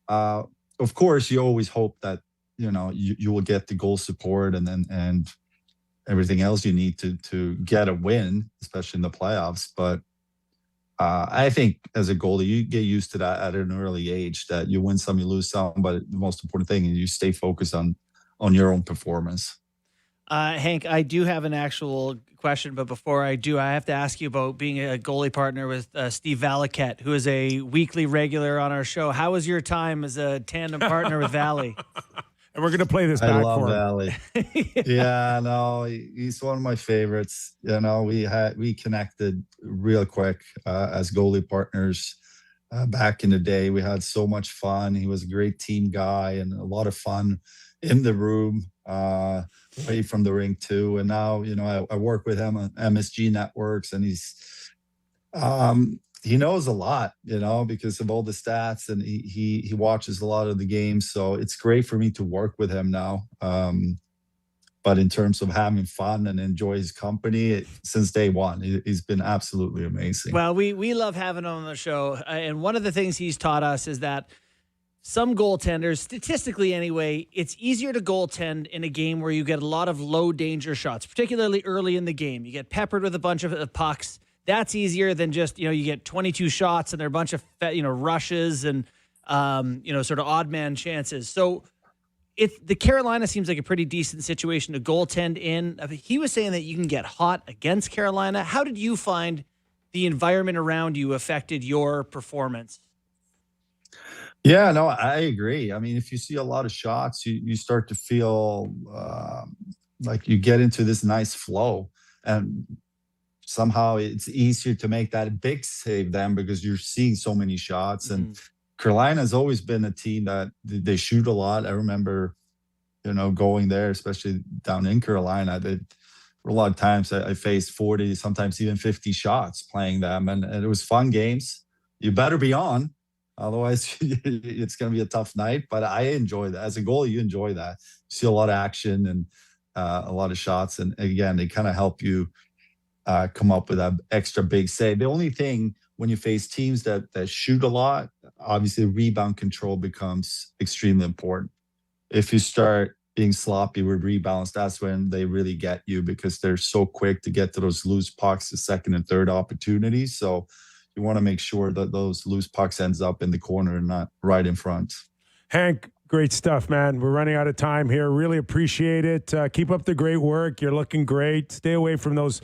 of course you always hope that you will get the goal support and everything else you need to get a win, especially in the playoffs. But I think as a goalie, you get used to that at an early age, that you win some, you lose some, but the most important thing is you stay focused on your own performance. Hank, I do have an actual question, but before I do, I have to ask you about being a goalie partner with Steve Valiquette, who is a weekly regular on our show. How was your time as a tandem partner with Valley? And we're going to play this back for him. Valley. Yeah, no, he's one of my favorites. We connected real quick as goalie partners back in the day. We had so much fun. He was a great team guy and a lot of fun in the room, away from the rink too. And now, I work with him on MSG Networks, and he knows a lot, because of all the stats, and he watches a lot of the games. So it's great for me to work with him now. But in terms of having fun and enjoy his company, since day one, he's been absolutely amazing. Well, we love having him on the show. And one of the things he's taught us is that some goaltenders, statistically anyway, it's easier to goaltend in a game where you get a lot of low danger shots, particularly early in the game. You get peppered with a bunch of pucks. That's easier than just, you get 22 shots and there are a bunch of, rushes and, sort of odd man chances. So the Carolina seems like a pretty decent situation to goaltend in. He was saying that you can get hot against Carolina. How did you find the environment around you affected your performance? Yeah, no, I agree. I mean, if you see a lot of shots, you start to feel like you get into this nice flow, and somehow it's easier to make that big save then because you're seeing so many shots. Mm-hmm. And Carolina has always been a team that they shoot a lot. I remember, going there, especially down in Carolina, a lot of times I faced 40, sometimes even 50 shots playing them. And it was fun games. You better be on. Otherwise, it's going to be a tough night. But I enjoy that. As a goalie, you enjoy that. You see a lot of action and a lot of shots. And again, they kind of help you come up with that extra big save. The only thing when you face teams that shoot a lot, obviously rebound control becomes extremely important. If you start being sloppy with rebounds, that's when they really get you, because they're so quick to get to those loose pucks, the second and third opportunities. So you want to make sure that those loose pucks ends up in the corner and not right in front. Hank, great stuff, man. We're running out of time here. Really appreciate it. Keep up the great work. You're looking great. Stay away from those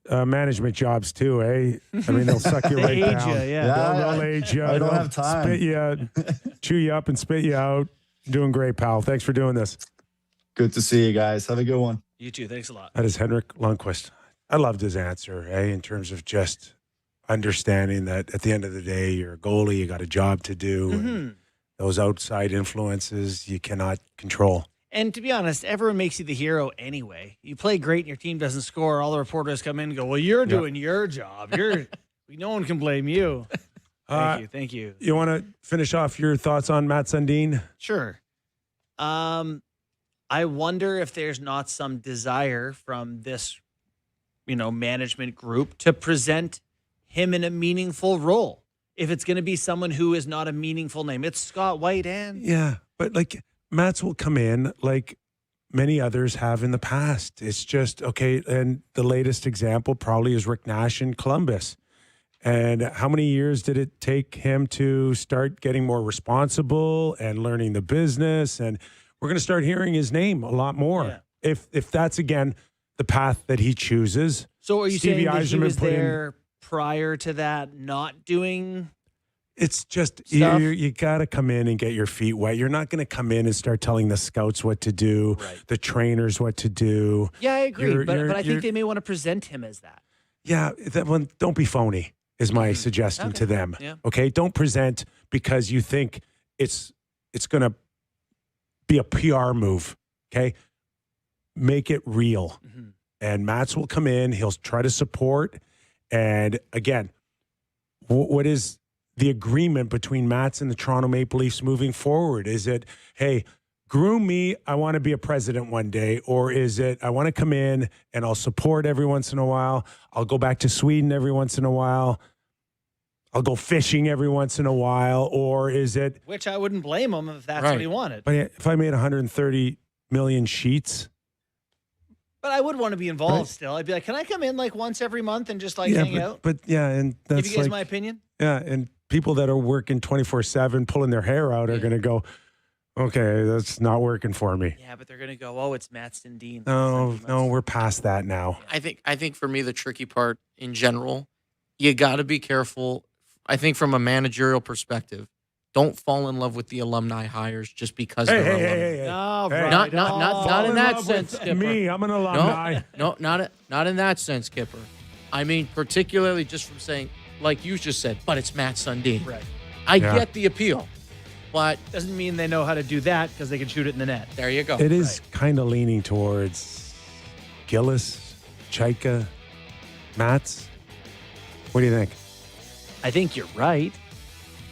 management jobs too, eh? I mean, they'll suck you right down. They'll age you. I don't have time. Spit you, chew you up and spit you out. Doing great, pal. Thanks for doing this. Good to see you guys. Have a good one. You too. Thanks a lot. That is Henrik Lundqvist. I loved his answer, in terms of just understanding that at the end of the day, you're a goalie, you got a job to do. Mm-hmm. And those outside influences you cannot control. And to be honest, everyone makes you the hero anyway. You play great and your team doesn't score. All the reporters come in and go, well, you're doing your job. No one can blame you. Thank you. You want to finish off your thoughts on Matt Sundin? Sure. I wonder if there's not some desire from this, management group to present him in a meaningful role. If it's going to be someone who is not a meaningful name, it's Scott White and but like Mats will come in, like many others have in the past. It's just, okay, and the latest example probably is Rick Nash in Columbus. And how many years did it take him to start getting more responsible and learning the business? And we're going to start hearing his name a lot more. Yeah. If that's, again, the path that he chooses. So are you Stevie saying that he Yzerman was put in- there prior to that not doing... It's just, Stuff? you got to come in and get your feet wet. You're not going to come in and start telling the scouts what to do, the trainers what to do. Yeah, I agree. You're- But I you're- think they may want to present him as that. Yeah, that one, don't be phony is my suggestion to them. Yeah. Okay, don't present because you think it's going to be a PR move. Okay, make it real. Mm-hmm. And Mats will come in. He'll try to support. And again, what is the agreement between Mats and the Toronto Maple Leafs moving forward? Is it, hey, groom me, I want to be a president one day? Or is it, I want to come in and I'll support every once in a while. I'll go back to Sweden every once in a while. I'll go fishing every once in a while. Or is it, Which I wouldn't blame him if that's Right. what he wanted. but if I made 130 million sheets, But I would want to be involved Right. still. I'd be like, can I come in like once every month and just like hang out? but yeah, and that's Give you guys like, my opinion? yeah, and people that are working 24/7, pulling their hair out, are going to go, okay, that's not working for me. Yeah, but they're going to go, oh, it's Matt Stindine. No, we're past that now. I think for me the tricky part in general, you got to be careful. I think from a managerial perspective, don't fall in love with the alumni hires just because they're alumni. No, Hey. right. Not in that love sense, with Kipper. me, I'm an alumni. No, not in that sense, Kipper. I mean, particularly just from saying, like you just said, but it's Matt Sundin. Right. I Yeah. get the appeal, but Doesn't mean they know how to do that because they can shoot it in the net. there you go. It is kind of leaning towards Gillis, Chaika, Mats. What do you think? I think you're right.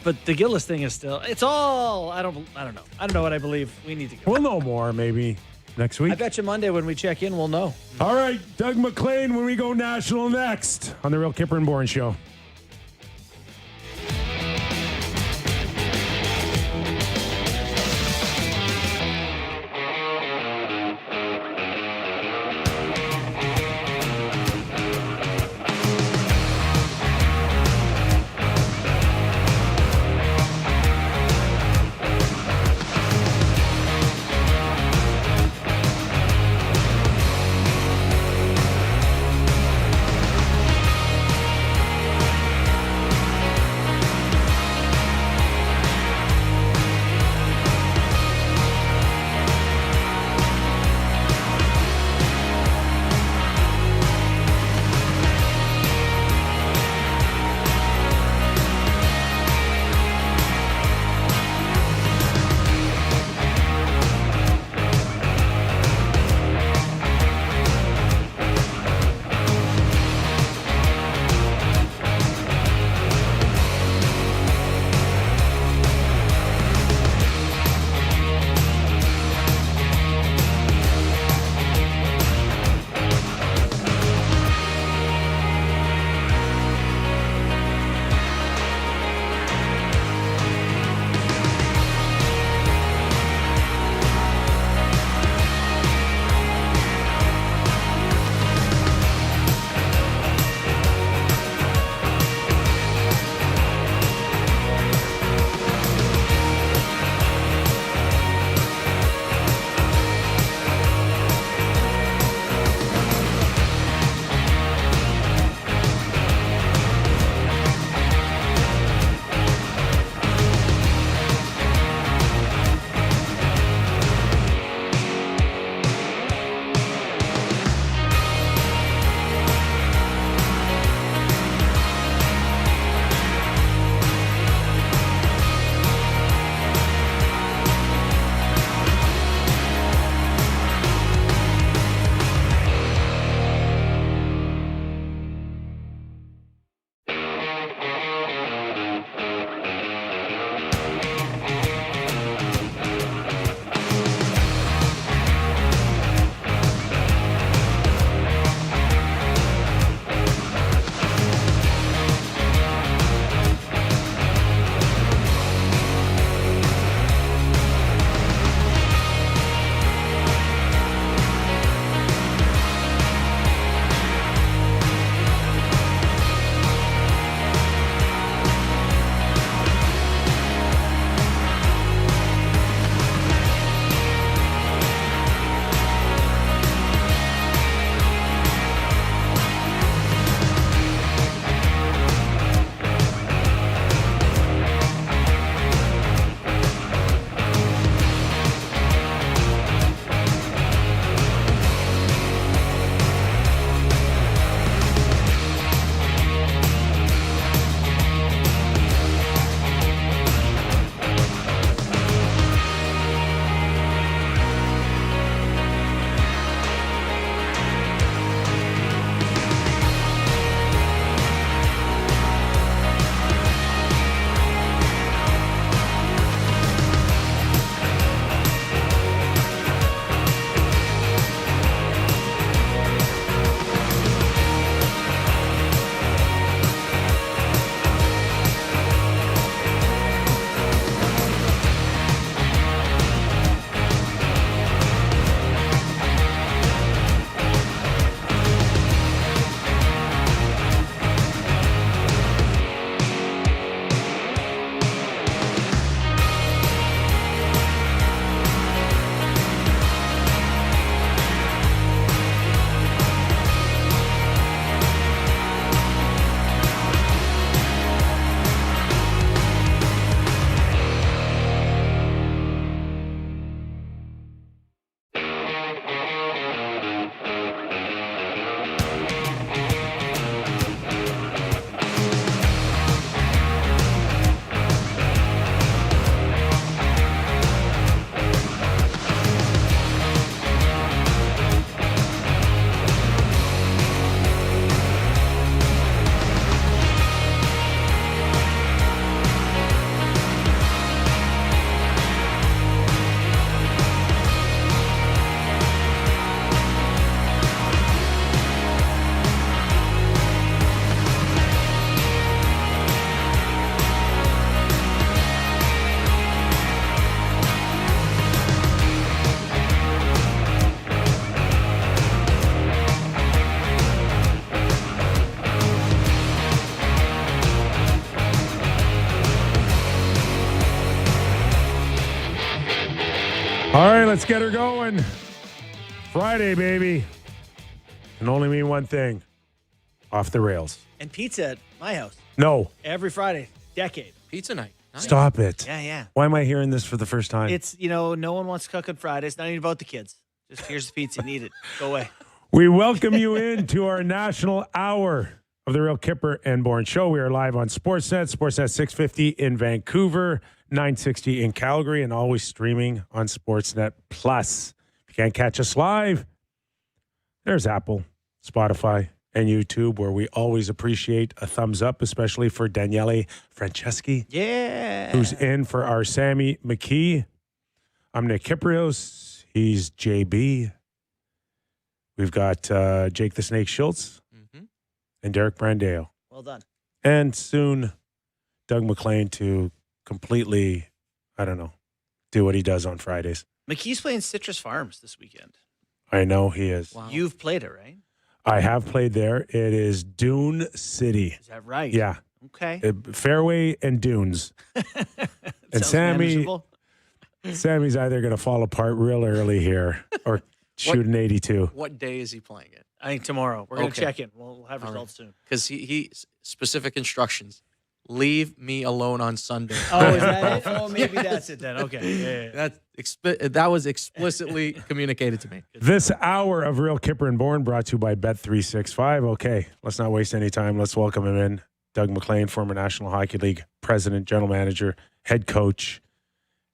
But the Gillis thing is still, it's all, I don't know. I don't know what I believe. We need to go. We'll know more maybe next week. I bet you Monday when we check in, we'll know. All right, Doug MacLean when we go national next on the Real Kyper and Bourne Show. All right, let's get her going. Friday, baby. Can only mean one thing. Off the rails. And pizza at my house. No. Every Friday. Decade. Pizza night. Nice. Stop it. Yeah. Why am I hearing this for the first time? It's, no one wants to cook on Fridays. Not even about the kids. Just here's the pizza. Need it. Go away. We welcome you into our national hour of the Real Kyper and Bourne Show. We are live on Sportsnet 650 in Vancouver, 960 in Calgary, and always streaming on Sportsnet Plus. If you can't catch us live, there's Apple, Spotify, and YouTube, where we always appreciate a thumbs up, especially for Daniele Franceschi, who's in for our Sammy McKee. I'm Nick Kypreos. He's JB. We've got Jake the Snake Schultz and Derek Brandeo. Well done. And soon, Doug MacLean to completely, do what he does on Fridays. McKee's playing Citrus Farms this weekend. I know he is. Wow. You've played it, right? I have played there. It is Dune City. Is that right? Yeah. Okay. Fairway and dunes. And Sammy's either going to fall apart real early here or shoot an 82. What day is he playing it? I think tomorrow. We're going to Okay. check in. We'll have results soon. Because he specific instructions. Leave me alone on Sunday. Oh, is that it? Oh, maybe that's it then. Okay. Yeah. That was explicitly communicated to me. This hour of Real Kyper and Bourne brought to you by Bet365. Okay, let's not waste any time. Let's welcome him in. Doug MacLean, former National Hockey League president, general manager, head coach,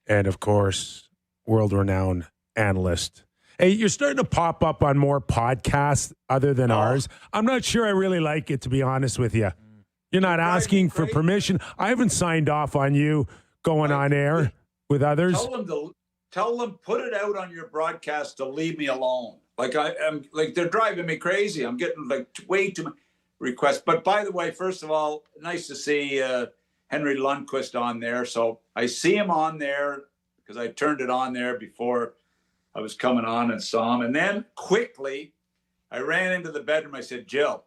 and, of course, world-renowned analyst. Hey, you're starting to pop up on more podcasts other than ours. I'm not sure I really like it, to be honest with you. You're not asking for permission. I haven't signed off on you going on air with others. Tell them put it out on your broadcast to leave me alone. I'm they're driving me crazy. I'm getting way too many requests. But by the way, first of all, nice to see Henrik Lundqvist on there. So I see him on there because I turned it on there before I was coming on and saw him. And then quickly I ran into the bedroom. I said, Jill,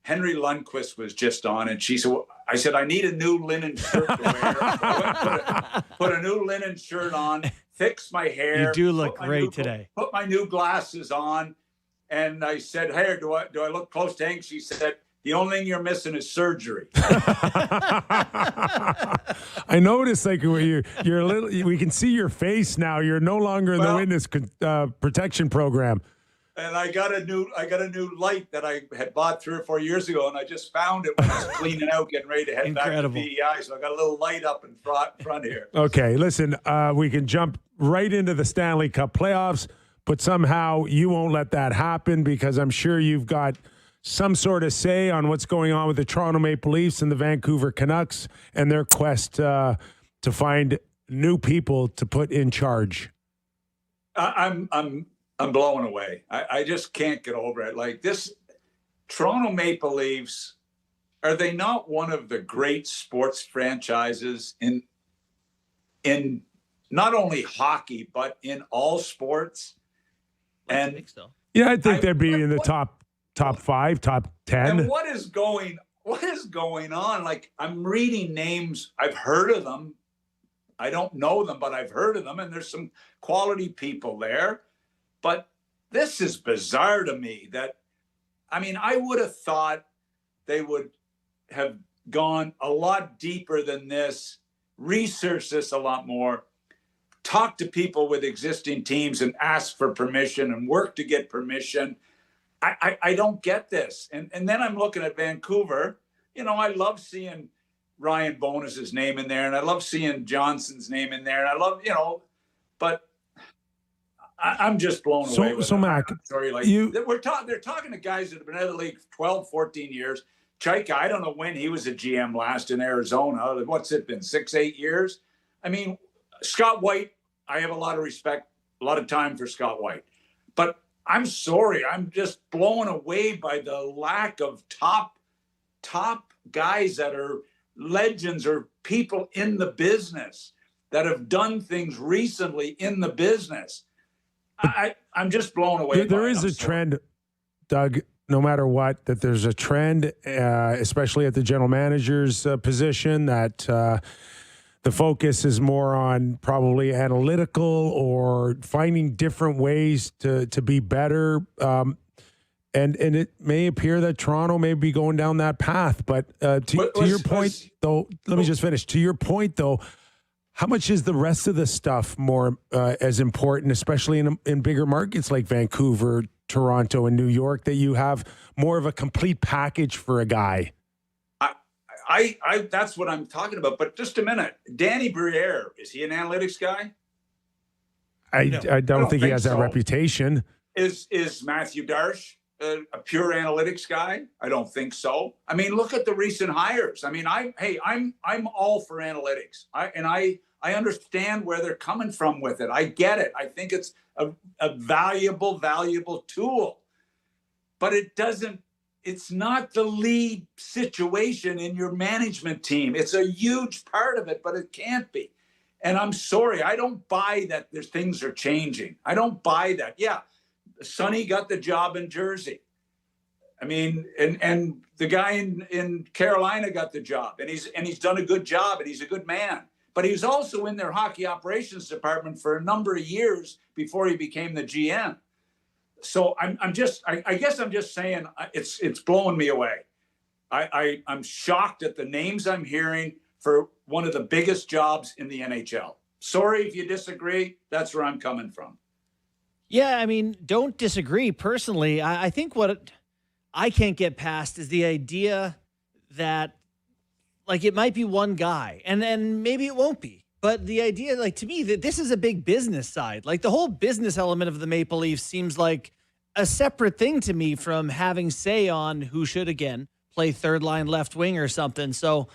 Henry Lundqvist was just on, and I said, I need a new linen shirt to wear. So put a new linen shirt on, fix my hair. You do look great today. Put my new glasses on, and I said, hey, do I look close to Hank? She said, the only thing you're missing is surgery. I noticed, you're a little. We can see your face now. You're no longer in the witness protection program. And I got a new light that I had bought 3 or 4 years ago, and I just found it when I was cleaning out, getting ready to head back to PEI. So I got a little light up in front here. Okay, listen, we can jump right into the Stanley Cup playoffs, but somehow you won't let that happen because I'm sure you've got some sort of say on what's going on with the Toronto Maple Leafs and the Vancouver Canucks and their quest to find new people to put in charge. I'm blown away. I just can't get over it. Like this Toronto Maple Leafs, are they not one of the great sports franchises in not only hockey, but in all sports? I think so. Yeah, I think they'd be in the top 5, top 10. And what is going on? Like, I'm reading names. I've heard of them. I don't know them, but I've heard of them. And there's some quality people there. But this is bizarre to me I would have thought they would have gone a lot deeper than this, researched this a lot more, talked to people with existing teams and asked for permission and worked to get permission. I don't get this. And then I'm looking at Vancouver. I love seeing Ryan Bonus's name in there, and I love seeing Johnson's name in there, and I love, but I'm just blown away with it. Mac, I'm sorry, they're talking to guys that have been out of the league 12, 14 years. Chaika, I don't know when he was a GM last in Arizona. What's it been, 6, 8 years? Scott White, I have a lot of respect, a lot of time for Scott White. But I'm sorry, I'm just blown away by the lack of top guys that are legends or people in the business that have done things recently in the business. I'm just blown away. There is a trend, Doug, no matter what, that there's a trend, especially at the general manager's position, that the focus is more on probably analytical or finding different ways to be better. And it may appear that Toronto may be going down that path. But to your point, though, let me just finish. To your point, though, how much is the rest of the stuff more as important, especially in bigger markets like Vancouver, Toronto, and New York, that you have more of a complete package for a guy? I that's what I'm talking about. But just a minute, Danny Briere, is he an analytics guy? I don't think he has that reputation. Is Matthew Darsh a pure analytics guy? I don't think so. I mean, look at the recent hires. I mean, I'm all for analytics. I understand where they're coming from with it. I get it. I think it's a valuable tool, but it's not the lead situation in your management team. It's a huge part of it, but it can't be. And I'm sorry, I don't buy that things are changing. I don't buy that. Yeah, Sonny got the job in Jersey. I mean, and the guy in Carolina got the job, and he's done a good job, and he's a good man. But he was also in their hockey operations department for a number of years before he became the GM. So I guess I'm just saying it's blowing me away. I'm shocked at the names I'm hearing for one of the biggest jobs in the NHL. Sorry if you disagree. That's where I'm coming from. Yeah, I mean, don't disagree. Personally, I think what I can't get past is the idea that, like, it might be one guy, and then maybe it won't be. But the idea, like, to me, that this is a big business side. Like, the whole business element of the Maple Leafs seems like a separate thing to me from having say on who should, again, play third line left wing or something. So,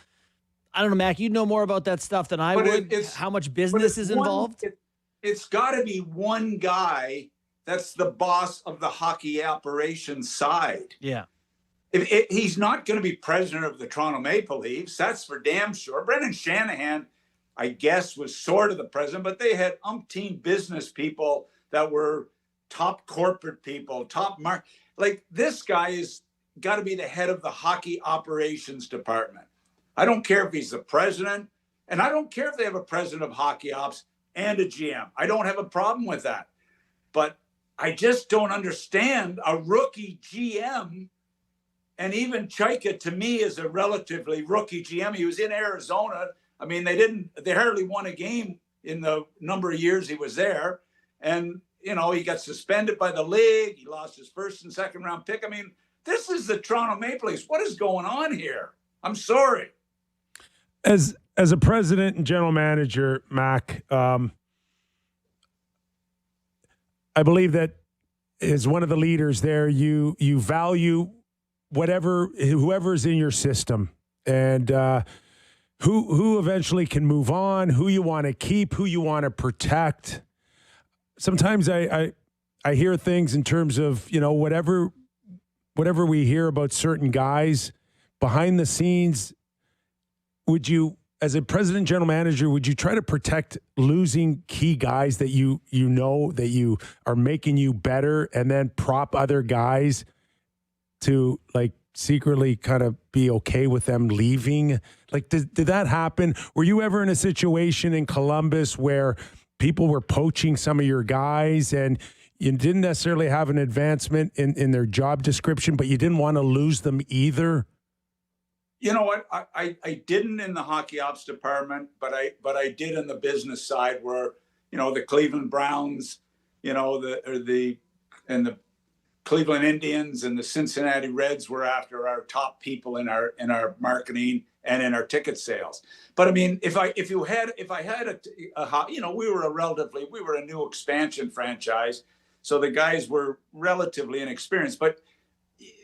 I don't know, Mac, you know more about that stuff than I would. How much business is involved? It's got to be one guy that's the boss of the hockey operations side. Yeah. He's not going to be president of the Toronto Maple Leafs. That's for damn sure. Brendan Shanahan, I guess, was sort of the president, but they had umpteen business people that were top corporate people, like, this guy is got to be the head of the hockey operations department. I don't care if he's the president, and I don't care if they have a president of hockey ops and a GM. I don't have a problem with that. But I just don't understand a rookie GM. And even Chaika, to me, is a relatively rookie GM. He was in Arizona. I mean, they hardly won a game in the number of years he was there. And, you know, he got suspended by the league. He lost his first and second round pick. I mean, this is the Toronto Maple Leafs. What is going on here? I'm sorry. As a president and general manager, Mac, I believe that as one of the leaders there, you value whoever's in your system, and who eventually can move on, who you want to keep, who you want to protect. Sometimes I hear things in terms of, you know, whatever we hear about certain guys behind the scenes. Would you, as a president general manager, would you try to protect losing key guys that you know that you are making you better, and then prop other guys to, like, secretly kind of be okay with them leaving? Like, did that happen? Were you ever in a situation in Columbus where people were poaching some of your guys and you didn't necessarily have an advancement in their job description, but you didn't want to lose them either? You know what? I didn't in the hockey ops department, but I did in the business side, where, you know, the Cleveland Browns, you know, the Cleveland Indians and the Cincinnati Reds were after our top people in our marketing and in our ticket sales. But I mean, if I had you know, we were a new expansion franchise, so the guys were relatively inexperienced, but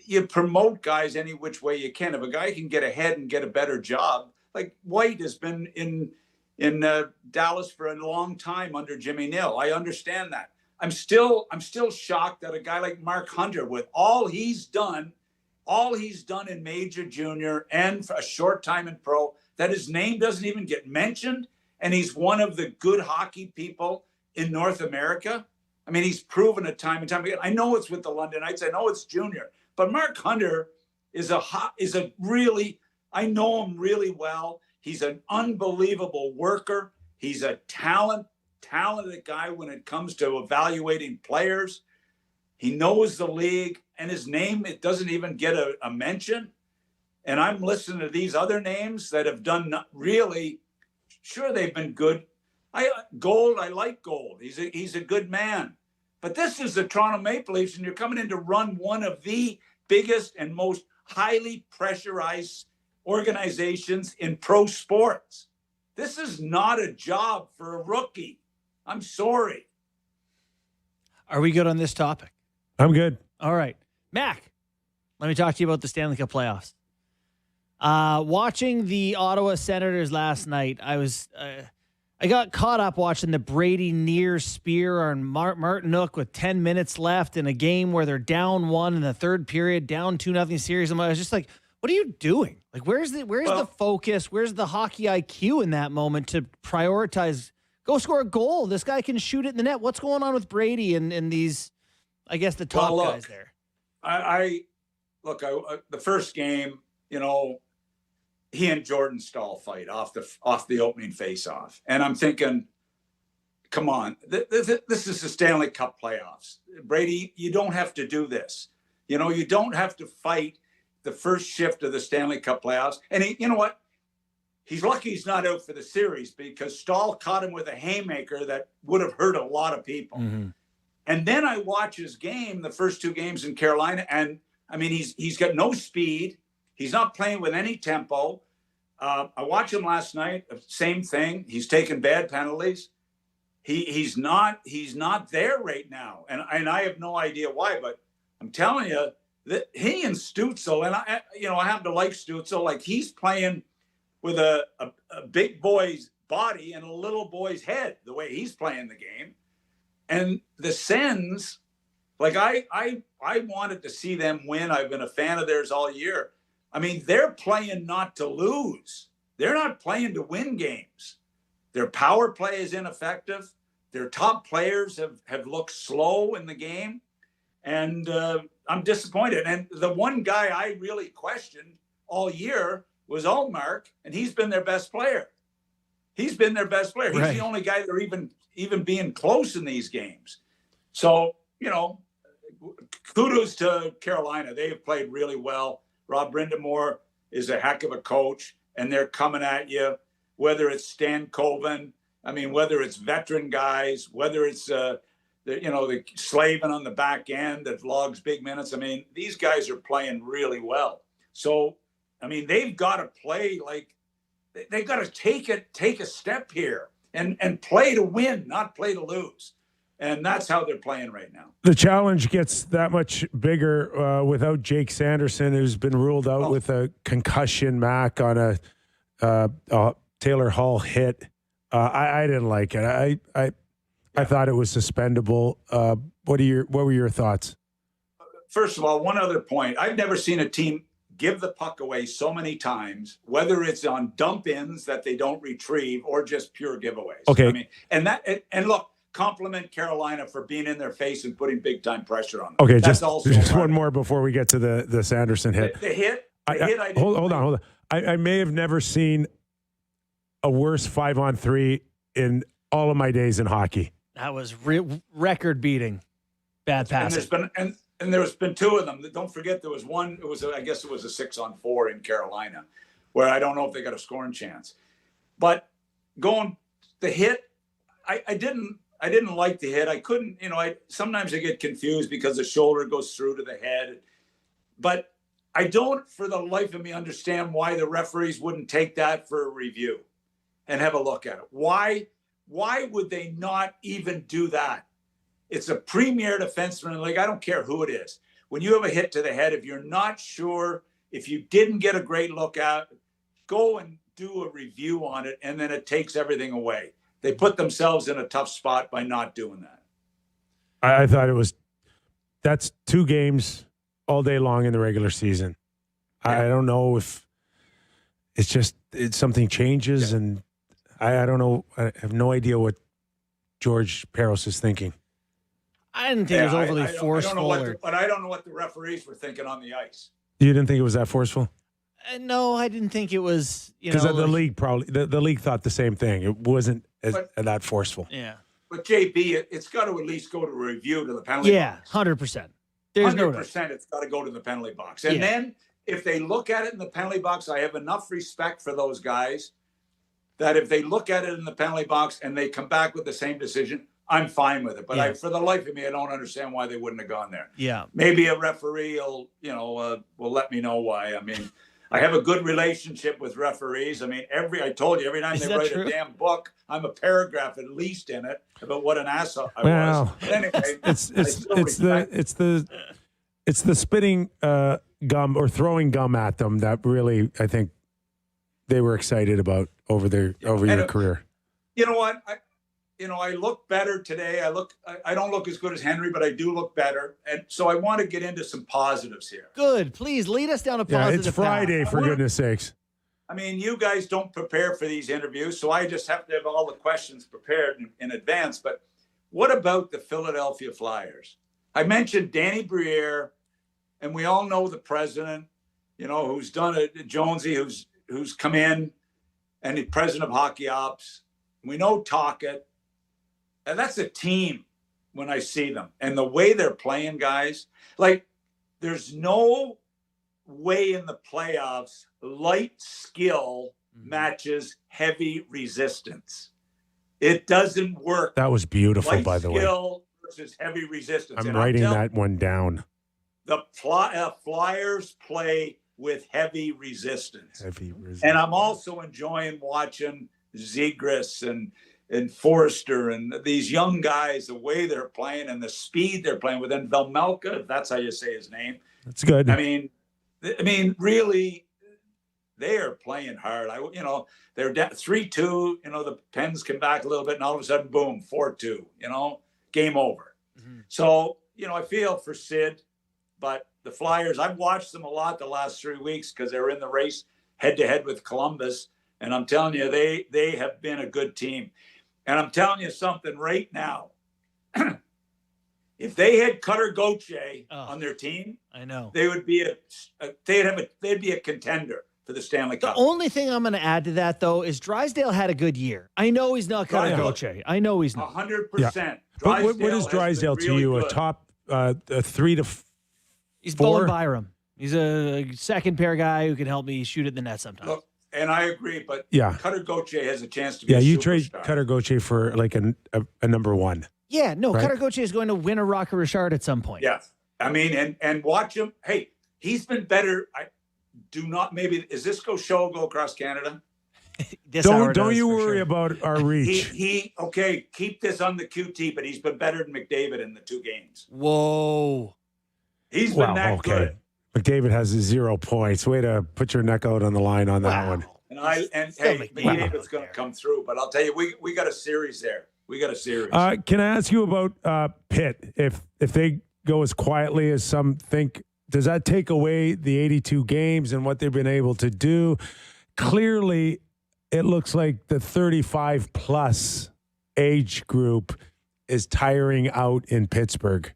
you promote guys any which way you can. If a guy can get ahead and get a better job, like White has been in Dallas for a long time under Jimmy Nill. I understand that. I'm still shocked that a guy like Mark Hunter, with all he's done in major, junior, and for a short time in pro, that his name doesn't even get mentioned, and he's one of the good hockey people in North America. I mean, he's proven it time and time again. I know it's with the London Knights. I know it's junior. But Mark Hunter is a really, I know him really well. He's an unbelievable worker. He's a talented guy when it comes to evaluating players. He knows the league, and his name, it doesn't even get a mention. And I'm listening to these other names that have done really, sure, they've been good. Gold, I like Gold. He's a good man. But this is the Toronto Maple Leafs, and you're coming in to run one of the biggest and most highly pressurized organizations in pro sports. This is not a job for a rookie. I'm sorry. Are we good on this topic? I'm good. All right. Mac, let me talk to you about the Stanley Cup playoffs. Watching the Ottawa Senators last night, I got caught up watching the Brady near spear on Martinook with 10 minutes left in a game where they're down 1 in the third period, down 2-0 series. I was just like, what are you doing? Like, where's the focus? Where's the hockey IQ in that moment to prioritize? Go score a goal. This guy can shoot it in the net. What's going on with Brady and these, I guess, the top guys there? The first game, he and Jordan Stahl fight off the opening face-off. And I'm thinking, come on, this is the Stanley Cup playoffs. Brady, you don't have to do this. You don't have to fight the first shift of the Stanley Cup playoffs. And you know what? He's lucky he's not out for the series because Stahl caught him with a haymaker that would have hurt a lot of people. Mm-hmm. And then I watch his game, the first 2 games in Carolina, and I mean, he's got no speed. He's not playing with any tempo. I watched him last night. Same thing. He's taking bad penalties. He's not there right now, and I have no idea why. But I'm telling you that he and Stützle, and I happen to like Stützle. Like, he's playing with a big boy's body and a little boy's head. The way he's playing the game, and the Sens, like I wanted to see them win. I've been a fan of theirs all year. I mean, they're playing not to lose. They're not playing to win games. Their power play is ineffective. Their top players have looked slow in the game. And I'm disappointed. And the one guy I really questioned all year was Ullmark, and he's been their best player. He's been their best player. He's the only guy they're even being close in these games. So, kudos to Carolina. They have played really well. Rob Brindamore is a heck of a coach, and they're coming at you, whether it's Stan Coven, whether it's veteran guys, whether it's the Slavin on the back end that logs big minutes. These guys are playing really well. So, they've got to play like they've got to take a step here and play to win, not play to lose. And that's how they're playing right now. The challenge gets that much bigger without Jake Sanderson, who's been ruled out with a concussion, Mac, on a Taylor Hall hit. I didn't like it. I thought it was suspendable. What were your thoughts? First of all, one other point. I've never seen a team give the puck away so many times, whether it's on dump-ins that they don't retrieve or just pure giveaways. Okay. And look, compliment Carolina for being in their face and putting big-time pressure on them. Okay, just one more before we get to the Sanderson hit. The hit. Hold on. I may have never seen a worse 5-on-3 in all of my days in hockey. That was record-beating bad passing. And there's been 2 of them. Don't forget there was one. I guess it was a 6-on-4 in Carolina, where I don't know if they got a scoring chance. But the hit, I didn't like the hit. I couldn't, sometimes I get confused because the shoulder goes through to the head. But I don't, for the life of me, understand why the referees wouldn't take that for a review and have a look at it. Why would they not even do that? It's a premier defenseman in the league. I don't care who it is. When you have a hit to the head, if you're not sure, if you didn't get a great look at, go and do a review on it, and then it takes everything away. They put themselves in a tough spot by not doing that. I thought that's 2 games all day long in the regular season. Yeah. I don't know if it's something changes, and I don't know. I have no idea what George Peros is thinking. I didn't think it was overly forceful. But I don't know what the referees were thinking on the ice. You didn't think it was that forceful? No, I didn't think it was. Because the league probably the league thought the same thing. It wasn't that forceful. Yeah. But JB, it's got to at least go to review to the penalty box. 100%. There's 100%. It's got to go to the penalty box. And then if they look at it in the penalty box, I have enough respect for those guys that if they look at it in the penalty box and they come back with the same decision, I'm fine with it. But for the life of me, I don't understand why they wouldn't have gone there. Yeah. Maybe a referee will let me know why. I mean, I have a good relationship with referees. I mean, I told you, every time they write a damn book, I'm a paragraph at least in it about what an asshole I was. But anyway, it's the spitting gum or throwing gum at them that really I think they were excited about over your career. You know what? I look better today. I don't look as good as Henry, but I do look better. And so I want to get into some positives here. Good. Please lead us down a positive it's Friday, path. for goodness sakes. I mean, you guys don't prepare for these interviews, so I just have to have all the questions prepared in advance. But what about the Philadelphia Flyers? I mentioned Danny Briere, and we all know the president, who's done it, Jonesy, who's come in, and the president of hockey ops. We know Tocchet. And that's a team when I see them. And the way they're playing, guys, like there's no way in the playoffs light skill matches heavy resistance. It doesn't work. That was beautiful, light by the way. Skill versus heavy resistance. I'm writing that one down. The Flyers play with heavy resistance. And I'm also enjoying watching Zegras and Forrester and these young guys, the way they're playing and the speed they're playing with. And Velmelka, if that's how you say his name. That's good. I mean, really, they are playing hard. They're 3-2. The Pens come back a little bit, and all of a sudden, boom, 4-2. Game over. Mm-hmm. So, I feel for Sid, but the Flyers, I've watched them a lot the last 3 weeks because they were in the race head-to-head with Columbus. And I'm telling you, they have been a good team. And I'm telling you something right now. If they had Cutter Gauthier on their team, I know they would be they'd be a contender for the Stanley Cup. The only thing I'm going to add to that though is Drysdale had a good year. I know he's not Cutter Gauthier. I know he's not 100%. But what is Drysdale to you? Good. A top a 3 to 4? He's Bowen Byram. He's a second pair guy who can help me shoot at the net sometimes. Look, and I agree, but Cutter Gauthier has a chance to be you trade Cutter Gauthier for like a number one. Yeah, no, right? Cutter Gauthier is going to win a Rocket Richard at some point. Yeah. I mean, and watch him. Hey, he's been better. Is this show go across Canada? Don't you worry about our reach. Keep this on the QT, but he's been better than McDavid in the 2 games. Whoa. He's been that good. McDavid has 0 points. Way to put your neck out on the line on that one. And McDavid's going to come through. But I'll tell you, we got a series there. We got a series. Can I ask you about Pitt? If they go as quietly as some think, does that take away the 82 games and what they've been able to do? Clearly, it looks like the 35-plus age group is tiring out in Pittsburgh.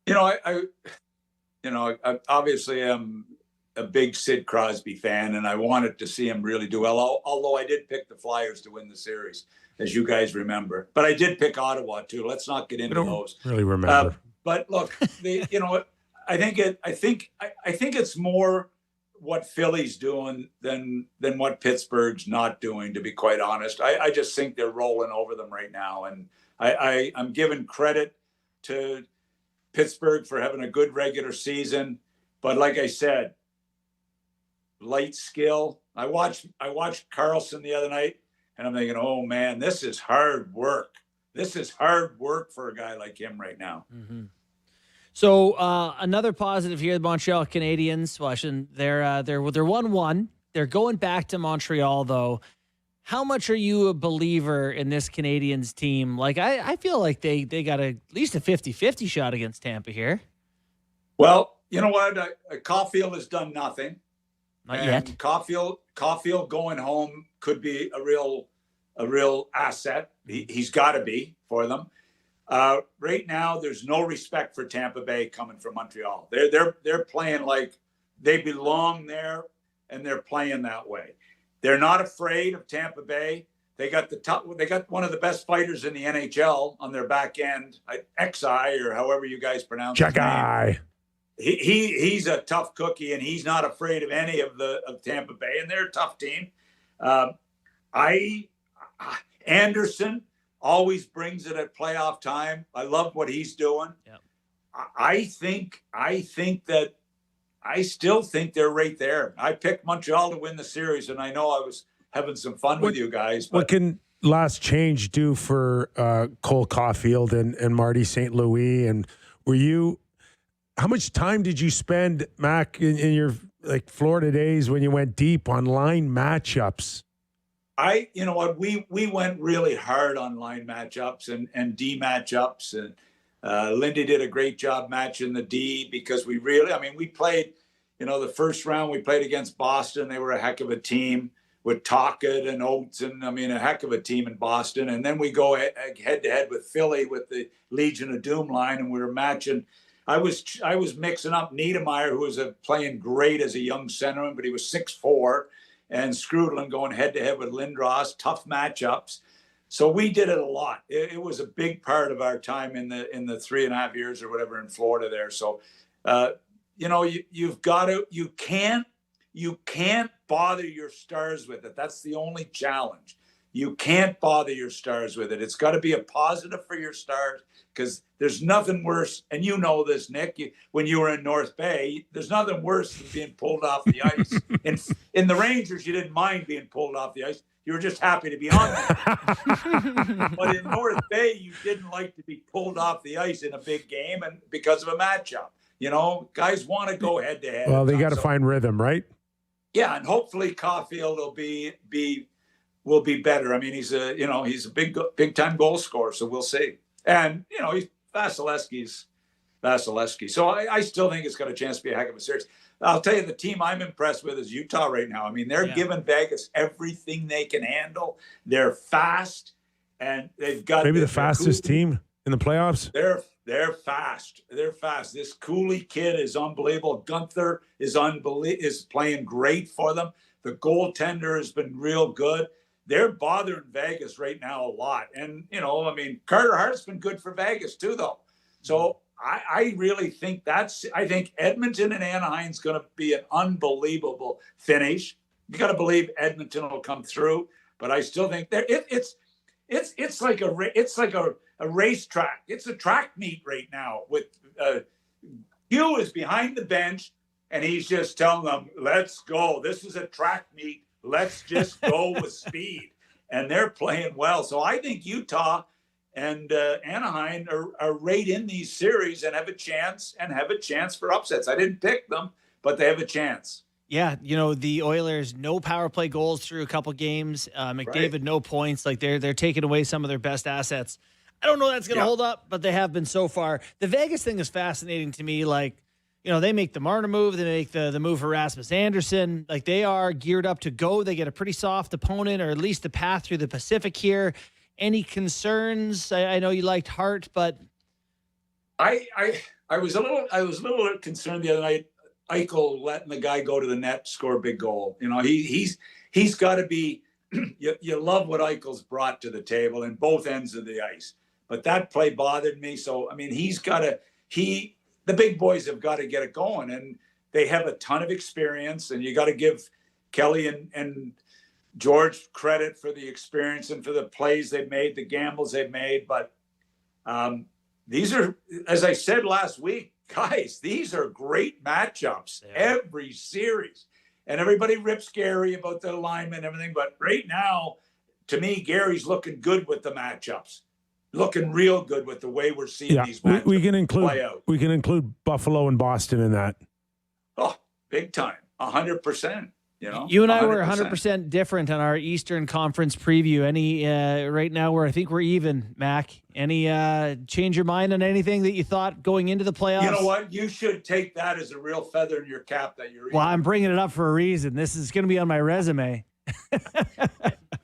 I obviously am a big Sid Crosby fan, and I wanted to see him really do well, although I did pick the Flyers to win the series, as you guys remember. But I did pick Ottawa, too. Let's not get into those. Really remember. But look, I think it's more what Philly's doing than what Pittsburgh's not doing, to be quite honest. I just think they're rolling over them right now. And I'm giving credit to Pittsburgh for having a good regular season. But like I said, light skill. I watched Carlson the other night, and I'm thinking, oh, man, this is hard work. This is hard work for a guy like him right now. Mm-hmm. So another positive here, the Montreal Canadiens. Well, they're 1-1. They're going back to Montreal, though. How much are you a believer in this Canadiens team? Like, I feel like they got at least a 50-50 shot against Tampa here. Well, you know what? Caulfield has done nothing. Not yet. Caulfield going home could be a real asset. He's got to be for them. Right now, there's no respect for Tampa Bay coming from Montreal. They're playing like they belong there, and they're playing that way. They're not afraid of Tampa Bay. They got one of the best fighters in the NHL on their back end, XI or however you guys pronounce his name. He's a tough cookie, and he's not afraid of any of Tampa Bay, and they're a tough team. Anderson always brings it at playoff time. I love what he's doing. Yep. I still think they're right there. I picked Montreal to win the series, and I know I was having some fun with you guys. But what can last change do for Cole Caulfield and Marty St. Louis? And how much time did you spend, Mac, in your Florida days when you went deep on line matchups? You know what, we went really hard on line matchups and D matchups, and Lindy did a great job matching the D because we played, the first round we played against Boston. They were a heck of a team with Tocchet and Oates, and a heck of a team in Boston. And then we go head to head with Philly with the Legion of Doom line, and we were matching. I was mixing up Niedermeyer, who was playing great as a young centerman, but he was 6'4", and Skrudland going head to head with Lindros, tough matchups. So we did it a lot. It was a big part of our time in the 3.5 years or whatever in Florida there. So, you can't bother your stars with it. That's the only challenge. You can't bother your stars with it. It's got to be a positive for your stars, because there's nothing worse. And you know this, Nick, when you were in North Bay, there's nothing worse than being pulled off the ice. In the Rangers, you didn't mind being pulled off the ice. You were just happy to be on there. But in North Bay, you didn't like to be pulled off the ice in a big game, and because of a matchup. Guys want to go head to head. Well, they got to find rhythm, right? Yeah, and hopefully Caulfield will be better. I mean, he's a big time goal scorer, so we'll see. And he's Vasilevsky's Vasilevsky. So I still think it's got a chance to be a heck of a series. I'll tell you, the team I'm impressed with is Utah right now. I mean, they're giving Vegas everything they can handle. They're fast, and they've got maybe the fastest team in the playoffs. They're fast. They're fast. This Cooley kid is unbelievable. Gunther is playing great for them. The goaltender has been real good. They're bothering Vegas right now a lot. And, Carter Hart's been good for Vegas too, though. So I really think I think Edmonton and Anaheim's going to be an unbelievable finish. You got to believe Edmonton will come through, but I still think it's like a racetrack. It's a track meet right now with Hugh is behind the bench, and he's just telling them, let's go. This is a track meet. Let's just go with speed. And they're playing well. So I think Utah and Anaheim are right in these series and have a chance for upsets. I didn't pick them, but they have a chance. Yeah, the Oilers, no power play goals through a couple games. McDavid, no points. Like they're taking away some of their best assets. I don't know that's going to hold up, but they have been so far. The Vegas thing is fascinating to me. Like, they make the Marner move. They make the move for Rasmus Anderson. Like, they are geared up to go. They get a pretty soft opponent, or at least the path through the Pacific here. Any concerns? I know you liked Hart, but I was a little concerned the other night. Eichel letting the guy go to the net, score a big goal. He's got to be. You love what Eichel's brought to the table in both ends of the ice, but that play bothered me. So I mean, the big boys have got to get it going, and they have a ton of experience, and you got to give Kelly and George credit for the experience and for the plays they've made, the gambles they've made. But these are, as I said last week, guys, these are great matchups every series. And everybody rips Gary about the alignment and everything. But right now, to me, Gary's looking good with the matchups. Looking real good with the way we're seeing these matchups play out. We can include Buffalo and Boston in that. Oh, big time. 100%. You and I were 100% different on our Eastern Conference preview. Any right now I think we're even, Mac. Any change your mind on anything that you thought going into the playoffs? You know what? You should take that as a real feather in your cap that you're. Well, I'm bringing it up for a reason. This is going to be on my resume.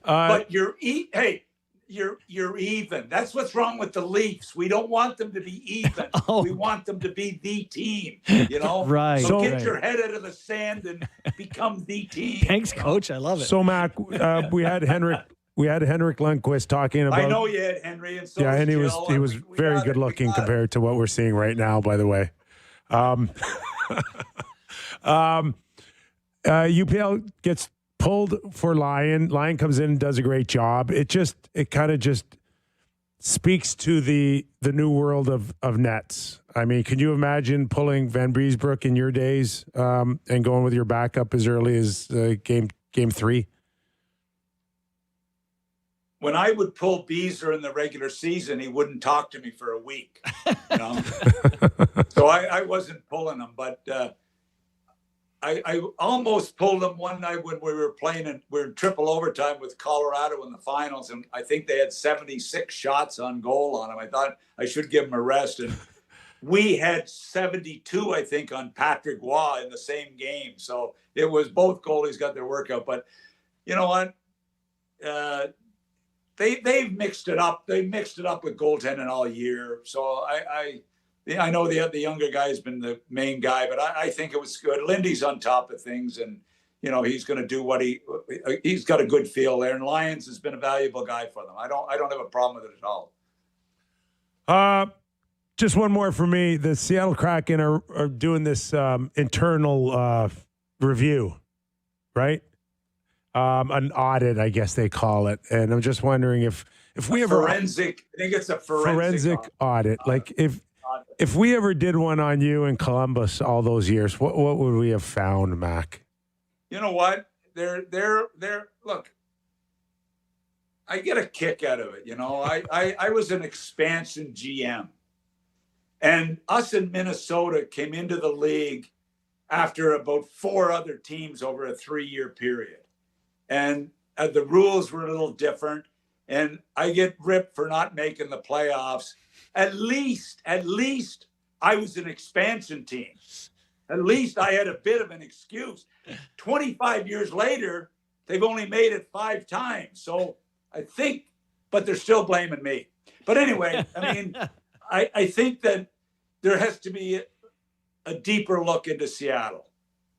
But hey, you're even. That's what's wrong with the Leafs. We don't want them to be even. Oh. We want them to be the team. Right. So get right. your head out of the sand and become the team. Thanks, Coach. I love it. So, Mac, we had Henrik Lundqvist talking about. I know you had Henry, and so and he was Jill, we very got it. good We looking got it. compared to what we're seeing right now. By the way, UPL gets pulled for Lyon. Lyon comes in and does a great job. It kind of just speaks to the new world of nets. I mean, can you imagine pulling Van Breesbroek in your days and going with your backup as early as game 3? When I would pull Beezer in the regular season, he wouldn't talk to me for a week. So I wasn't pulling him, but I almost pulled him one night when we were playing and we were in triple overtime with Colorado in the finals, and I think they had 76 shots on goal on him. I thought I should give him a rest, and we had 72, I think, on Patrick Waugh in the same game. So it was both goalies got their workout, but you know what? They've mixed it up. They mixed it up with goaltending all year. So I know the younger guy has been the main guy, but I think it was good. Lindy's on top of things, and he's going to do what he's got a good feel there. And Lyons has been a valuable guy for them. I don't have a problem with it at all. Just one more for me. The Seattle Kraken are doing this internal review, right? An audit, I guess they call it. And I'm just wondering if we ever forensic. I think it's a forensic audit. Like if we ever did one on you in Columbus all those years, what would we have found, Mac? You know what? They're look. I get a kick out of it. I was an expansion GM, and us in Minnesota came into the league after about 4 other teams over a 3-year period. And the rules were a little different, and I get ripped for not making the playoffs. At least I was an expansion team. At least I had a bit of an excuse. 25 years later, they've only made it 5 times. So I think, but they're still blaming me. But anyway, I mean, I think that there has to be a deeper look into Seattle.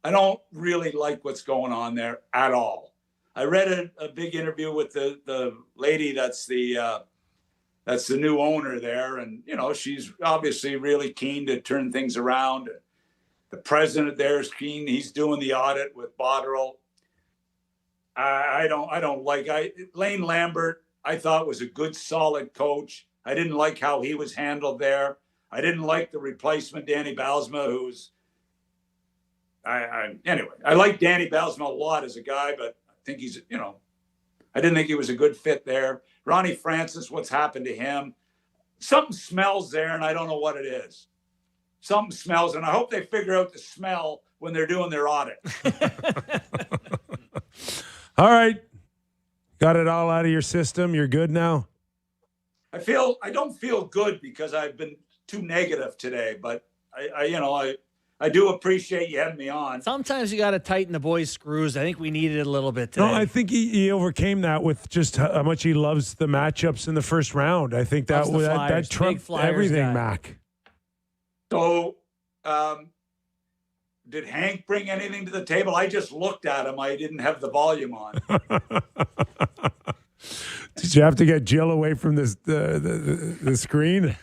I don't really like what's going on there at all. I read a big interview with the lady that's the new owner there, and she's obviously really keen to turn things around. The president there is keen; he's doing the audit with Botterill. I don't like Lane Lambert. I thought was a good, solid coach. I didn't like how he was handled there. I didn't like the replacement, Danny Balsma, who's. Anyway, I like Danny Balsma a lot as a guy, but I think he's, I didn't think he was a good fit there. Ronnie Francis, what's happened to him? Something smells there, and I don't know what it is. Something smells, and I hope they figure out the smell when they're doing their audit. All right. Got it all out of your system. You're good now? I don't feel good because I've been too negative today, but I do appreciate you having me on. Sometimes you got to tighten the boys' screws. I think we needed it a little bit today. No, I think he overcame that with just how much he loves the matchups in the first round. I think that trumped everything, guy. Mac. So, did Hank bring anything to the table? I just looked at him. I didn't have the volume on. Did you have to get Jill away from the screen?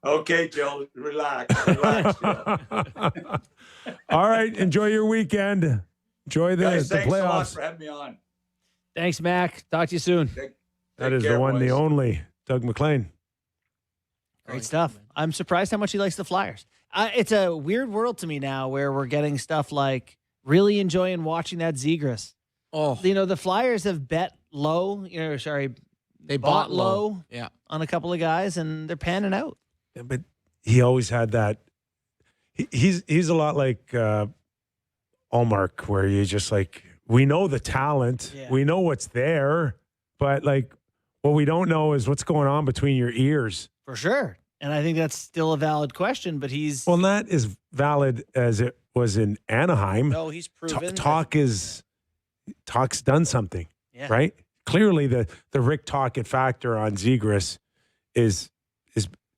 Okay, Jill, relax, Jill. All right, enjoy your weekend. Enjoy the Guys, thanks playoffs. a lot for having me on. Thanks, Mac. Talk to you soon. That is the one, the only, Doug MacLean. Great stuff. I'm surprised how much he likes the Flyers. It's a weird world to me now where we're getting stuff like really enjoying watching that Zegras. Oh, the Flyers have bet low. They bought low. Yeah, on a couple of guys, and they're panning out. Yeah, but he always had that. He's a lot like Allmark, where you just like, we know the talent, we know what's there, but like what we don't know is what's going on between your ears. For sure. And I think that's still a valid question, but not as valid as it was in Anaheim. No, he's proven. Talk's done something, right? clearly the Rick Tocchet factor on Zegras is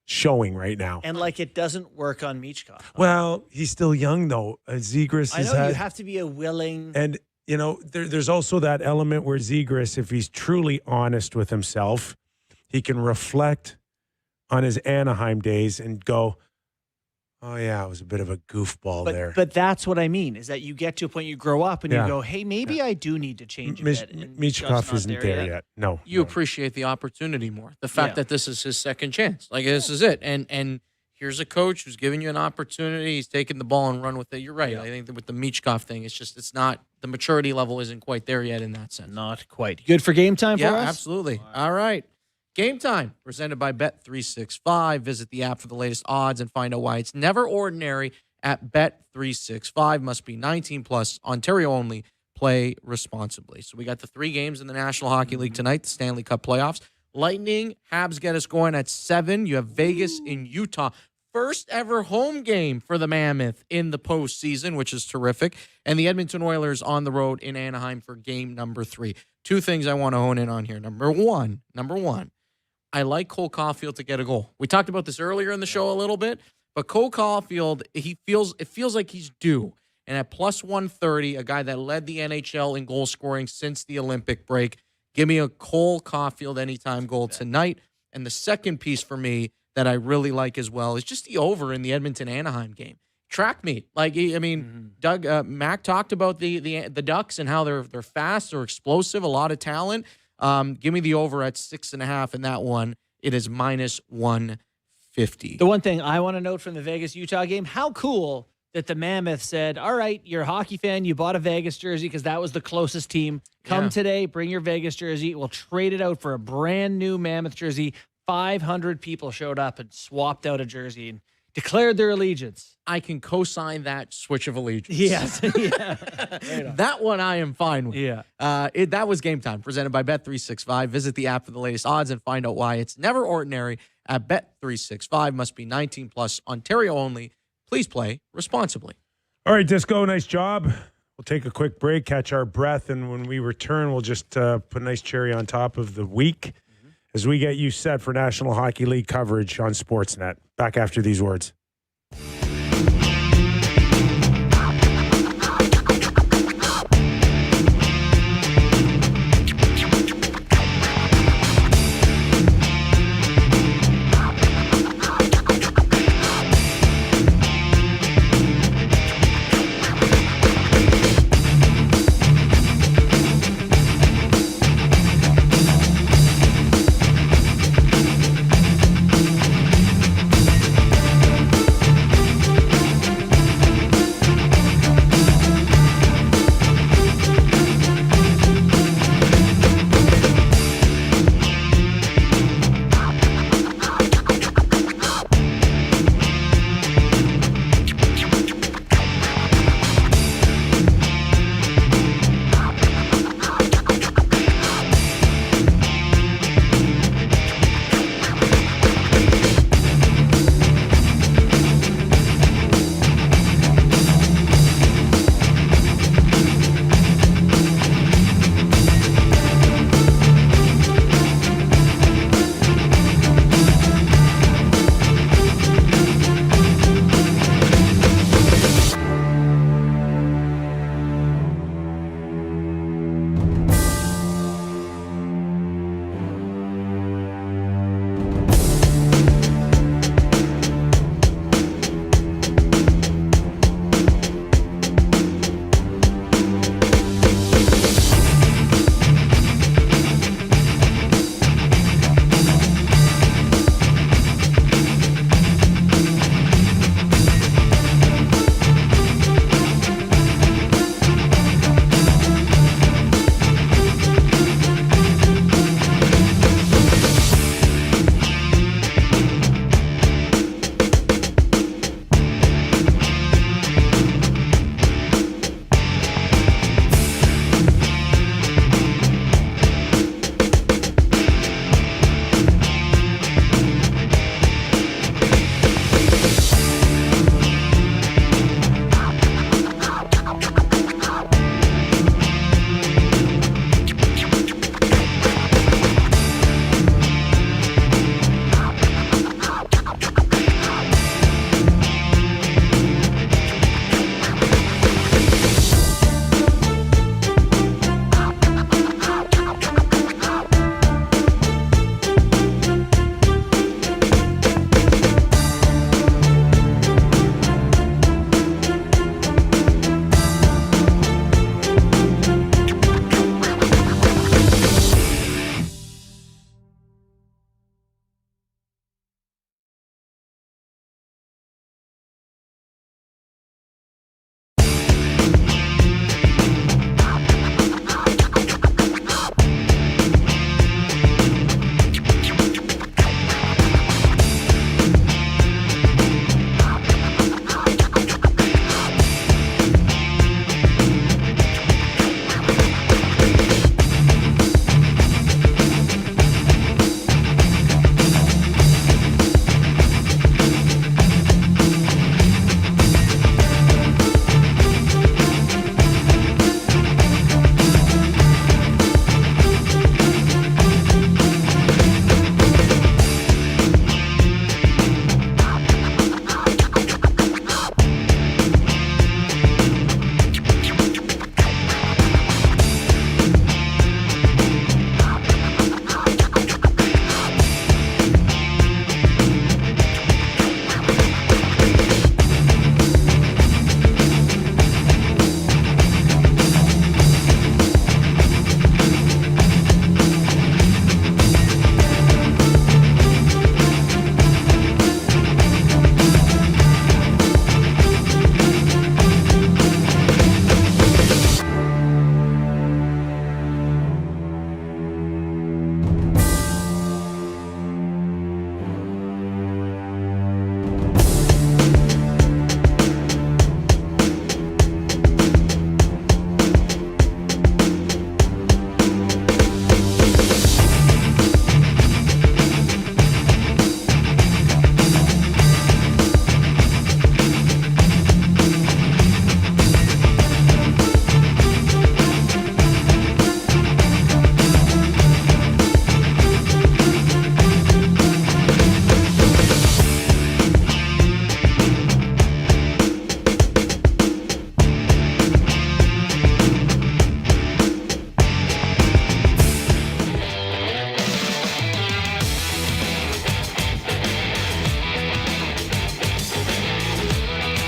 showing right now. And like it doesn't work on Michkov. Well, he's still young though. Zegras I know you have to be a willing. And you know, there's also that element where Zegras, if he's truly honest with himself, he can reflect on his Anaheim days and go, oh yeah, it was a bit of a goofball there. But that's what I mean, is that you get to a point you grow up and you go, hey, maybe I do need to change a bit. Michkov isn't there yet. No. You appreciate the opportunity more. The fact that this is his second chance. Like, this is it. And here's a coach who's giving you an opportunity. He's taking the ball and run with it. You're right. I think that with the Michkov thing, it's not, the maturity level isn't quite there yet in that sense. Not quite. Good for game time for us? Yeah, absolutely. All right. Game time, presented by Bet365. Visit the app for the latest odds and find out why it's never ordinary at Bet365. Must be 19 plus, Ontario only. Play responsibly. So we got the 3 games in the National Hockey League tonight, the Stanley Cup playoffs. Lightning, Habs get us going at 7. You have Vegas in Utah. First ever home game for the Mammoth in the postseason, which is terrific. And the Edmonton Oilers on the road in Anaheim for game number 3. 2 things I want to hone in on here. Number one, I like Cole Caulfield to get a goal. We talked about this earlier in the show a little bit, but Cole Caulfield, it feels like he's due. And at plus 130, a guy that led the NHL in goal scoring since the Olympic break, give me a Cole Caulfield anytime goal tonight. And the second piece for me that I really like as well is just the over in the Edmonton-Anaheim game. Track meet. Like, I mean, Doug, Mac talked about the Ducks and how they're fast, they're explosive, a lot of talent. Give me the over at 6.5 in that one. It is minus 150. The one thing I want to note from the Vegas-Utah game, how cool that the Mammoth said, all right, you're a hockey fan, you bought a Vegas jersey because that was the closest team. Come today, bring your Vegas jersey. We'll trade it out for a brand new Mammoth jersey. 500 people showed up and swapped out a jersey and declared their allegiance. I can co-sign that switch of allegiance. Yes. That one I am fine with. Yeah. That was Game Time, presented by Bet365. Visit the app for the latest odds and find out why it's never ordinary at Bet365. Must be 19 plus, Ontario only. Please play responsibly. All right, Disco, nice job. We'll take a quick break, catch our breath, and when we return, we'll just put a nice cherry on top of the week as we get you set for National Hockey League coverage on Sportsnet. Back after these words.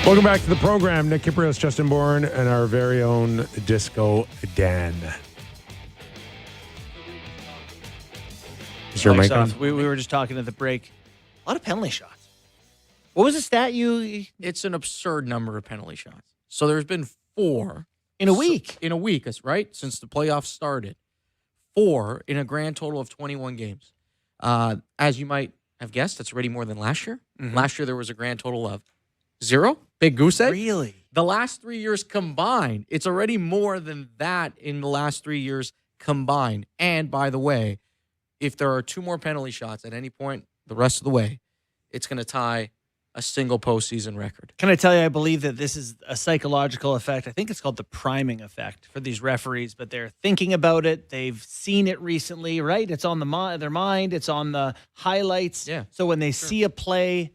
Welcome back to the program. Nick Kypreos, Justin Bourne, and our very own Disco Dan. Is your mic on? We were just talking at the break. A lot of penalty shots. What was the stat you... It's an absurd number of penalty shots. So there's been 4. In a week? In a week, right? Since the playoffs started. 4 in a grand total of 21 games. As you might have guessed, that's already more than last year. Mm-hmm. Last year, there was a grand total of 0. Big goose egg. Really? The last 3 years combined, it's already more than that in the last 3 years combined. And by the way, if there are 2 more penalty shots at any point the rest of the way, it's going to tie a single postseason record. Can I tell you, I believe that this is a psychological effect. I think it's called the priming effect for these referees, but they're thinking about it. They've seen it recently, right? It's on their mind. It's on the highlights. Yeah. So when they see a play,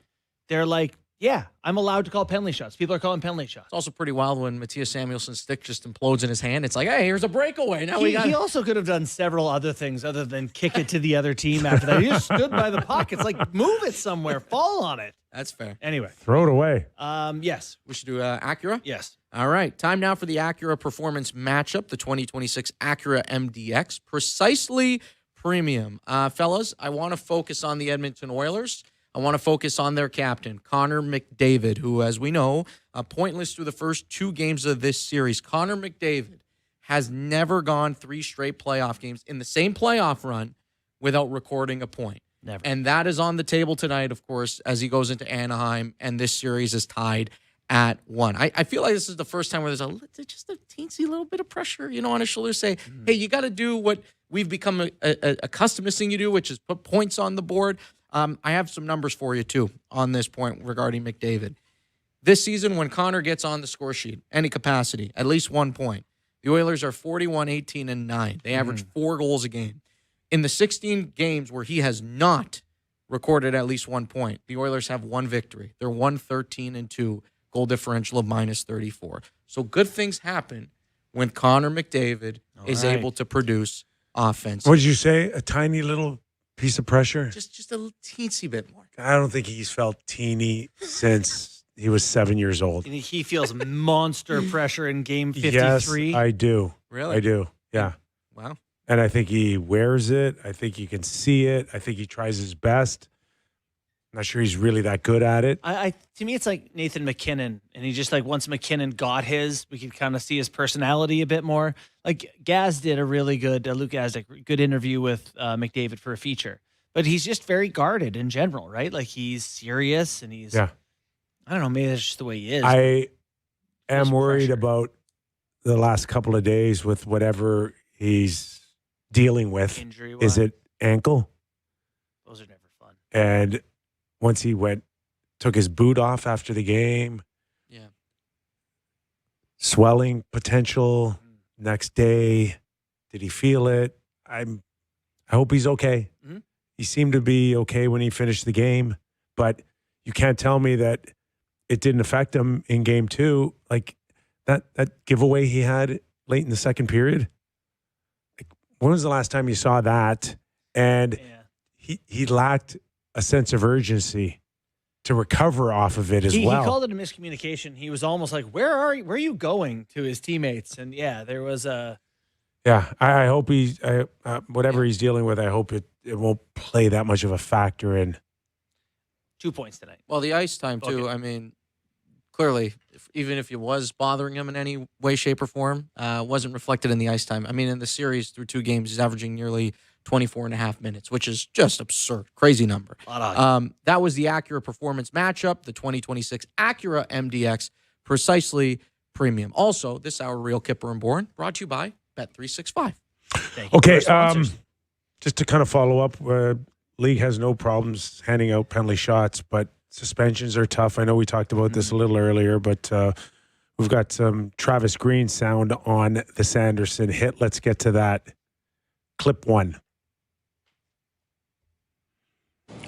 they're like, yeah, I'm allowed to call penalty shots. People are calling penalty shots. It's also pretty wild when Matthias Samuelsson's stick just implodes in his hand. It's like, hey, here's a breakaway. Now He also could have done several other things other than kick it to the other team after that. He just stood by the puck. It's like, move it somewhere. Fall on it. That's fair. Anyway. Throw it away. Yes. We should do Acura? Yes. All right. Time now for the Acura Performance Matchup, the 2026 Acura MDX. Precisely premium. Fellas, I want to focus on the Edmonton Oilers. I want to focus on their captain, Connor McDavid, who, as we know, pointless through the first 2 games of this series. Connor McDavid has never gone 3 straight playoff games in the same playoff run without recording a point. Never. And that is on the table tonight, of course, as he goes into Anaheim, and this series is tied at 1. I feel like this is the first time where there's just a teensy little bit of pressure, on his shoulders. Say, hey, you got to do what we've become accustomed to seeing you do, which is put points on the board. I have some numbers for you, too, on this point regarding McDavid. This season, when Connor gets on the score sheet, any capacity, at least 1 point, the Oilers are 41-18-9. They average 4 goals a game. In the 16 games where he has not recorded at least 1 point, the Oilers have 1 victory. They're 1-13-2, goal differential of -34. So good things happen when Connor McDavid is able to produce offense. What did you say? A tiny little piece of pressure? Just a little teensy bit more. I don't think he's felt teeny since he was 7 years old. He feels monster pressure in game 53. Yes, I do. Really? I do. Yeah. Wow. And I think he wears it. I think you can see it. I think he tries his best. I'm not sure he's really that good at it. To me, it's like Nathan McKinnon, and he just once McKinnon got his, we could kind of see his personality a bit more. Like Gaz did a really good, Luke Gazdic, good interview with McDavid for a feature, but he's just very guarded in general, right? Like he's serious, and he's, I don't know, maybe that's just the way he is. I am There's worried pressure. about the last couple of days with whatever he's dealing with. Injury-wise. Is it ankle? Those are never fun. And once he took his boot off after the game. Yeah. Swelling potential next day. Did he feel it? I hope he's okay. Mm-hmm. He seemed to be okay when he finished the game, but you can't tell me that it didn't affect him in game 2. Like that giveaway he had late in the second period. Like, when was the last time you saw that? And he lacked a sense of urgency to recover off of it as well. He called it a miscommunication. He was almost like, where are you going to his teammates? And there was a... Yeah, I hope whatever he's dealing with, I hope it won't play that much of a factor in. 2 points tonight. Well, the ice time, too, Okay. I mean, clearly, even if it was bothering him in any way, shape, or form, wasn't reflected in the ice time. I mean, in the series through 2 games, he's averaging nearly 24 and a half minutes, which is just absurd. Crazy number. That was the Acura Performance Matchup, the 2026 Acura MDX, precisely premium. Also, this hour, Real Kyper and Bourne, brought to you by Bet365. Thank you. Okay, For our sponsors. just to kind of follow up, league has no problems handing out penalty shots, but suspensions are tough. I know we talked about this a little earlier, but we've got some Travis Green sound on the Sanderson hit. Let's get to that. Clip 1.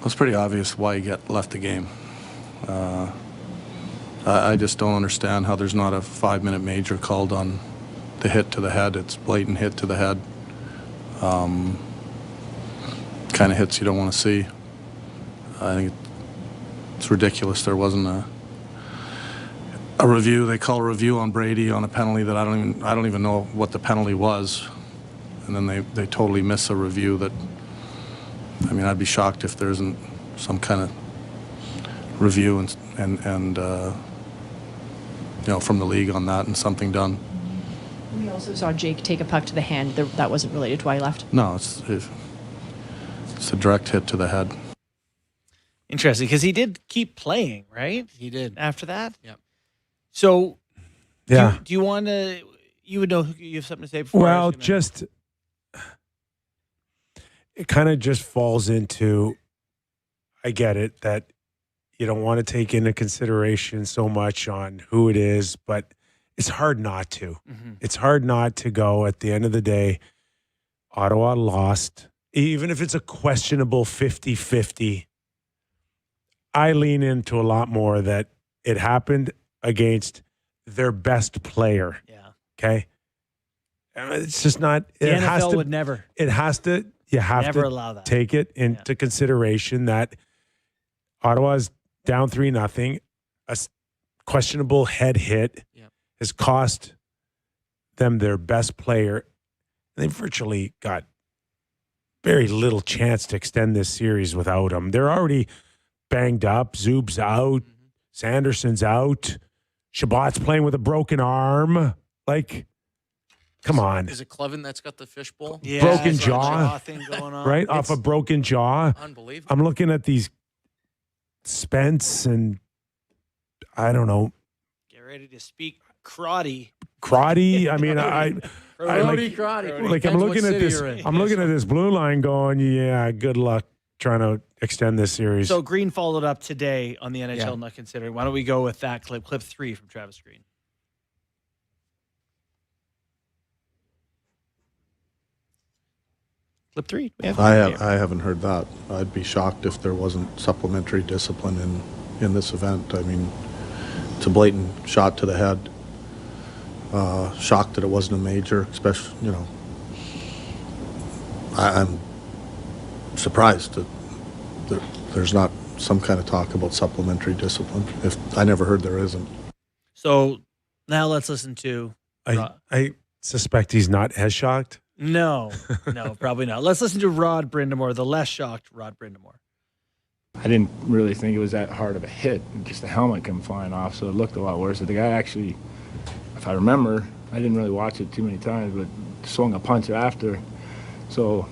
It's pretty obvious why he left the game. I just don't understand how there's not a 5-minute major called on the hit to the head. It's blatant hit to the head. Kind of hits you don't want to see. I think it's ridiculous there wasn't a review. They call a review on Brady on a penalty that I don't even know what the penalty was, and then they totally miss a review that. I mean, I'd be shocked if there isn't some kind of review and from the league on that and something done. We also saw Jake take a puck to the hand. That wasn't related to why he left. No, it's a direct hit to the head. Interesting, because he did keep playing, right? He did. After that? Yep. So, Yeah. do you want to, you would know, you have something to say before? Well, it kind of just falls into, I get it, that you don't want to take into consideration so much on who it is, but it's hard not to. Mhm. It's hard not to go at the end of the day. Ottawa lost, even if it's a questionable 50-50. I lean into a lot more that it happened against their best player. Yeah. Okay. It's just not. The It has NFL to. would never. It has to. You have Never to allow that. take it into consideration that Ottawa's down 3-0. A questionable head hit has cost them their best player. They virtually got very little chance to extend this series without him. They're already banged up. Zub's out. Sanderson's out. Shabbat's playing with a broken arm. Like, come on. Is it Clevin that's got the fishbowl? Yeah, Broken it's got a jaw. thing going on. Right? Off a broken jaw. Unbelievable. I'm looking at these Spence and I don't know, Get ready to speak Crotty. Crotty. I mean, I like, Karate. like I'm looking at this. I'm looking at this blue line, going, yeah, good luck trying to extend this series. So Green followed up today on the NHL Not Considering. Why don't we go with that clip 3 from Travis Green. Clip 3. I haven't heard that. I'd be shocked if there wasn't supplementary discipline in this event. I mean, it's a blatant shot to the head. Shocked that it wasn't a major, especially, I'm surprised that there's not some kind of talk about supplementary discipline. If I never heard there isn't. So now let's listen to. I suspect he's not as shocked. No, probably not. Let's listen to Rod Brindamore, the less shocked Rod Brindamore. I didn't really think it was that hard of a hit. Just the helmet came flying off, so it looked a lot worse. The guy actually, if I remember, I didn't really watch it too many times, but swung a punch after. So,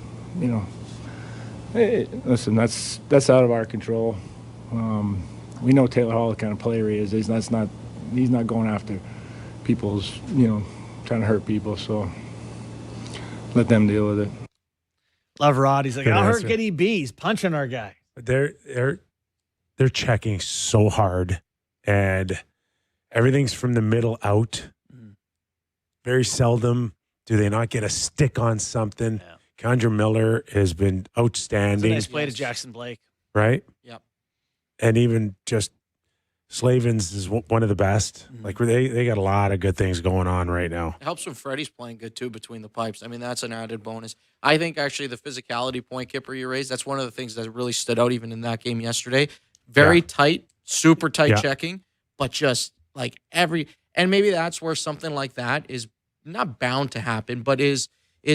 hey, listen, that's out of our control. We know Taylor Hall, the kind of player he is. He's not going after people's, trying to hurt people. So let them deal with it. Love Rod. He's like, Good how answer. hurt could he be? He's punching our guy. They're checking so hard, and everything's from the middle out. Very seldom do they not get a stick on something. Yeah. Condra Miller has been That's a outstanding, nice play to Jackson Blake. right? Yep. And even just Slavins is one of the best. Like they got a lot of good things going on right now. It helps when Freddie's playing good, too, between the pipes. I mean, that's an added bonus. I think, actually, the physicality point, Kipper, you raised, that's one of the things that really stood out even in that game yesterday. Very tight, super tight checking, but just like and maybe that's where something like that is not bound to happen, but is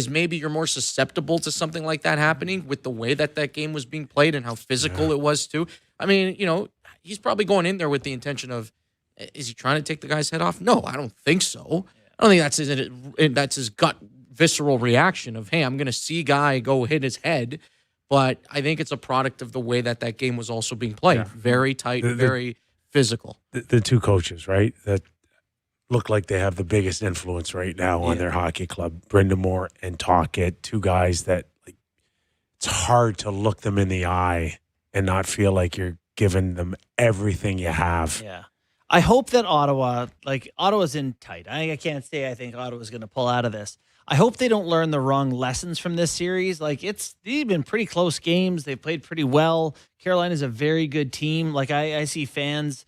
maybe you're more susceptible to something like that happening with the way that game was being played and how physical it was, too. I mean, he's probably going in there with the intention of, is he trying to take the guy's head off? No, I don't think so. I don't think that's his gut visceral reaction of, hey, I'm going to see guy go hit his head. But I think it's a product of the way that game was also being played. Yeah. Very tight, very physical. The two coaches, right, that look like they have the biggest influence right now on their hockey club, Brindamore and Tocchet, two guys that it's hard to look them in the eye and not feel like you're giving them everything you have. Yeah. I hope that Ottawa's in tight. I can't say I think Ottawa's going to pull out of this. I hope they don't learn the wrong lessons from this series. They've been pretty close games. They played pretty well. Carolina's a very good team. I see fans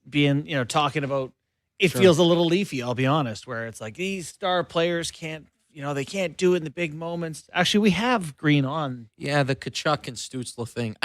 being, talking about it feels a little Leafy, I'll be honest, where it's like these star players can't, they can't do it in the big moments. Actually, we have Green on. Yeah, the Kachuk and Stutzla thing.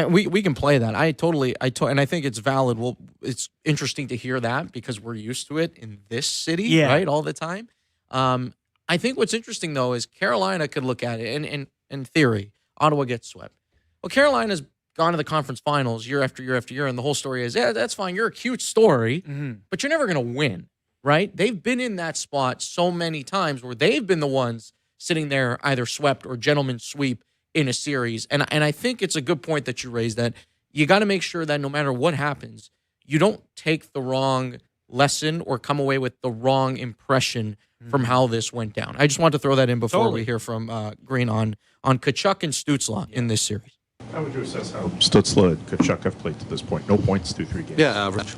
We can play that. And I think it's valid. Well, it's interesting to hear that because we're used to it in this city, right, all the time. I think what's interesting though is Carolina could look at it, and in theory, Ottawa gets swept. Well, Carolina's gone to the conference finals year after year after year, and the whole story is, yeah, that's fine. You're a cute story, but you're never going to win, right? They've been in that spot so many times where they've been the ones sitting there either swept or gentleman sweep in a series. And I think it's a good point that you raised, that you got to make sure that no matter what happens, you don't take the wrong lesson or come away with the wrong impression from how this went down. I just want to throw that in before we hear from Green on Tkachuk and Stützle in this series. How would you assess how Stützle and Tkachuk have played to this point? No points through 3 games. Yeah, average.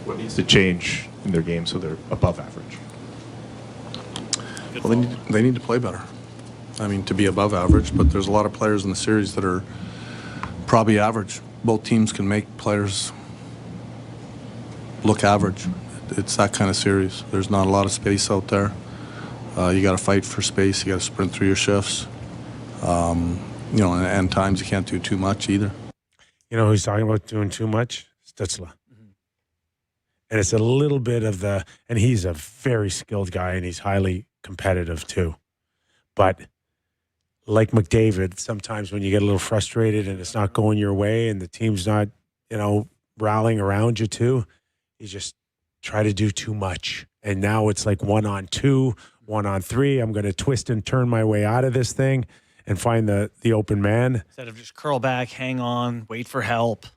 What needs to change in their game so they're above average? Well, they need to play better. I mean, to be above average, but there's a lot of players in the series that are probably average. Both teams can make players look average. It's that kind of series. There's not a lot of space out there. You got to fight for space. You got to sprint through your shifts. You know, and times you can't do too much either. You know who's talking about doing too much? Stützle. And it's a little bit of and he's a very skilled guy and he's highly competitive too. But like McDavid, sometimes when you get a little frustrated and it's not going your way and the team's not, rallying around you too, you just try to do too much. And now it's like 1-on-2, 1-on-3. I'm going to twist and turn my way out of this thing and find the open man. Instead of just curl back, hang on, wait for help.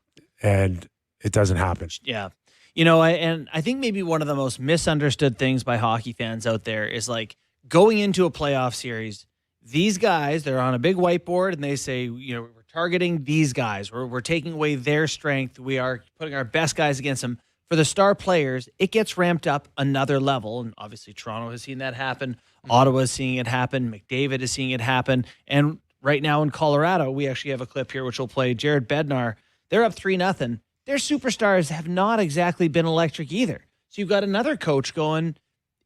And it doesn't happen. Yeah. I think maybe one of the most misunderstood things by hockey fans out there is like going into a playoff series, these guys, they're on a big whiteboard and they say, we're targeting these guys. We're taking away their strength. We are putting our best guys against them. For the star players, it gets ramped up another level. And obviously Toronto has seen that happen. Ottawa is seeing it happen. McDavid is seeing it happen. And right now in Colorado, we actually have a clip here which will play. Jared Bednar, they're up 3-0. Their superstars have not exactly been electric either. So you've got another coach going,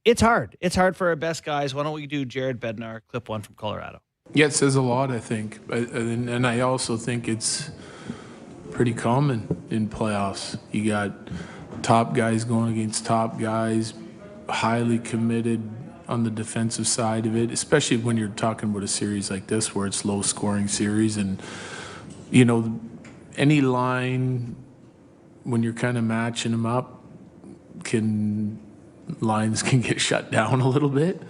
it's hard. It's hard for our best guys. Why don't we do Jared Bednar, clip 1 from Colorado? Yeah, it says a lot, I think. And I also think it's pretty common in playoffs. You got top guys going against top guys, highly committed on the defensive side of it, especially when you're talking about a series like this where it's low-scoring series. And, any line, when you're kind of matching them up, lines can get shut down a little bit.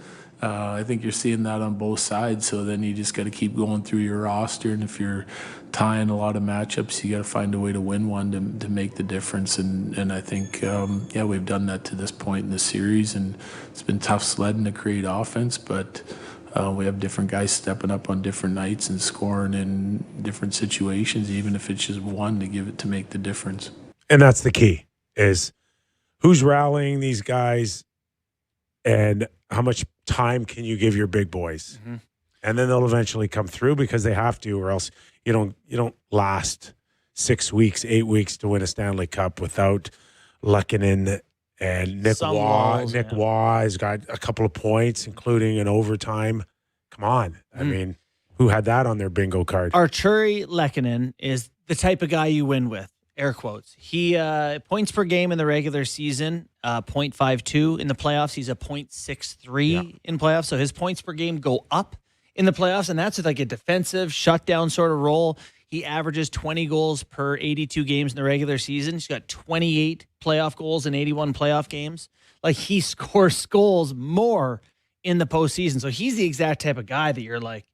I think you're seeing that on both sides. So then you just got to keep going through your roster. And if you're tying a lot of matchups, you got to find a way to win one to make the difference. And I think, we've done that to this point in the series. And it's been tough sledding to create offense, but we have different guys stepping up on different nights and scoring in different situations, even if it's just one to make the difference. And that's the key, is who's rallying these guys and how much time can you give your big boys? Mm-hmm. And then they'll eventually come through because they have to, or else you don't last 6 weeks, 8 weeks to win a Stanley Cup without Lehkonen and Nick Waugh. Nick Waugh has got a couple of points, including an overtime. Come on. I mean, who had that on their bingo card? Arturi Lehkonen is the type of guy you win with. Air quotes. He points per game in the regular season, 0.52 in the playoffs. He's a 0.63 in playoffs. So his points per game go up in the playoffs, and that's like a defensive shutdown sort of role. He averages 20 goals per 82 games in the regular season. He's got 28 playoff goals in 81 playoff games. Like, he scores goals more in the postseason. So he's the exact type of guy that you're like,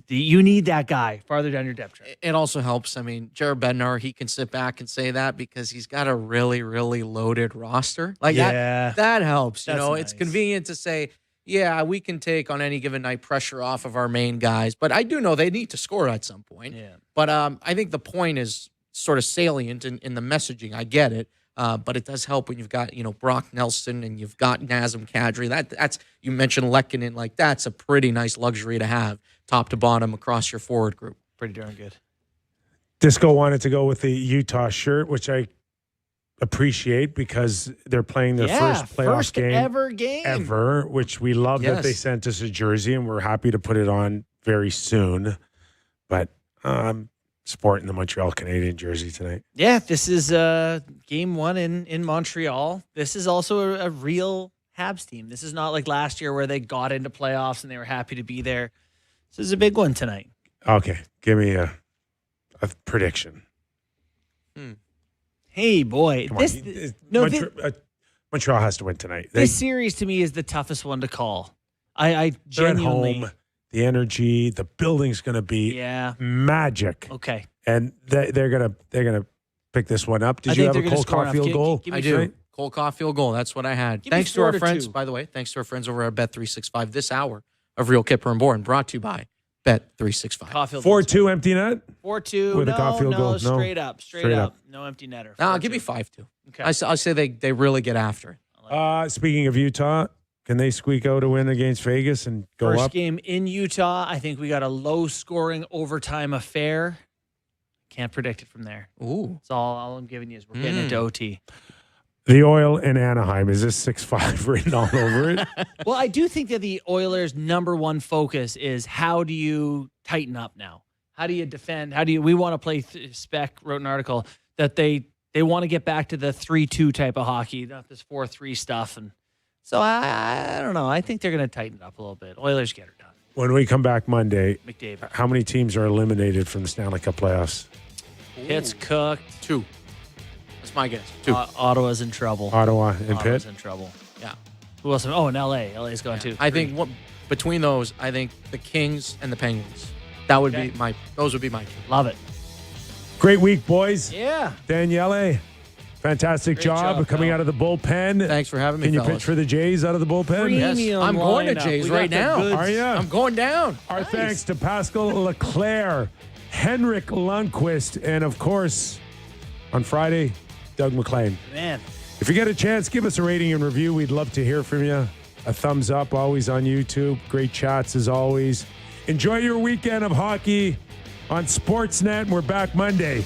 you need that guy farther down your depth chart. It also helps. I mean, Jared Bednar, he can sit back and say that because he's got a really, really loaded roster. Like, that helps. That's nice. It's convenient to say, yeah, we can take on any given night pressure off of our main guys, but I do know they need to score at some point. Yeah. But I think the point is sort of salient in the messaging. I get it. But it does help when you've got, Brock Nelson and you've got Nazem Kadri. That's you mentioned Lehkonen, like that's a pretty nice luxury to have top to bottom across your forward group. Pretty darn good. Disco wanted to go with the Utah shirt, which I appreciate because they're playing their first playoff game ever, which we love that they sent us a jersey and we're happy to put it on very soon. but I'm sporting the Montreal Canadiens jersey tonight. Yeah, this is game 1 in Montreal. This is also a real Habs team. This is not like last year where they got into playoffs and they were happy to be there. This is a big one tonight. Okay, give me a prediction. Hey, boy. Come This, on. Montreal has to win tonight. This series to me is the toughest one to call. I They're at genuinely. home. The energy, the building's going to be magic. Okay. And they're gonna pick this one up. Did I you think have a they're gonna Cole score enough. Caulfield goal? Give me I do. three. Cole Caulfield goal. That's what I had. Give me Thanks to our 4-2. friends, by the way. Thanks to our friends over at Bet365. This hour of Real Kyper and Bourne brought to you by Bet365. Caulfield 4-2 empty net? 4-2. With a no, Caulfield no, goal? No. straight up. Straight up. No empty netter. I'll 4-2. give you 5-2. Okay. I'll say they really get after it. Speaking of Utah, can they squeak out a win against Vegas and go First up? game in Utah. I think we got a low-scoring overtime affair. Can't predict it from there. Ooh. That's all I'm giving you is we're getting into OT. The Oil in Anaheim. Is this 6-5 written all over it? Well, I do think that the Oilers' number one focus is how do you tighten up now? How do you defend? We want to play Spec wrote an article that they want to get back to the 3-2 type of hockey, not this 4-3 stuff. And so I don't know. I think they're going to tighten it up a little bit. Oilers get her done. When we come back Monday, McDavid. how many teams are eliminated from the Stanley Cup playoffs? It's cooked. 2. That's my guess. 2. Ottawa's in trouble. Ottawa and Ottawa's Pitt? in trouble. Yeah. Who else? Oh, and LA. LA's gone too. I think between those, I think the Kings and the Penguins. That would be those would be my two. Love it. Great week, boys. Yeah. Daniele, fantastic Great job job, coming pal. out of the bullpen. Thanks for having me, Can you fellas. pitch for the Jays out of the bullpen? Yes. Premium I'm going to lineup. Jays We got right the now. goods. Are you? I'm going down. Our thanks to Pascal Leclaire, Henrik Lundqvist, and of course, on Friday, Doug MacLean. Man. If you get a chance, give us a rating and review. We'd love to hear from you. A thumbs up, always on YouTube. Great chats as always. Enjoy your weekend of hockey on Sportsnet. We're back Monday.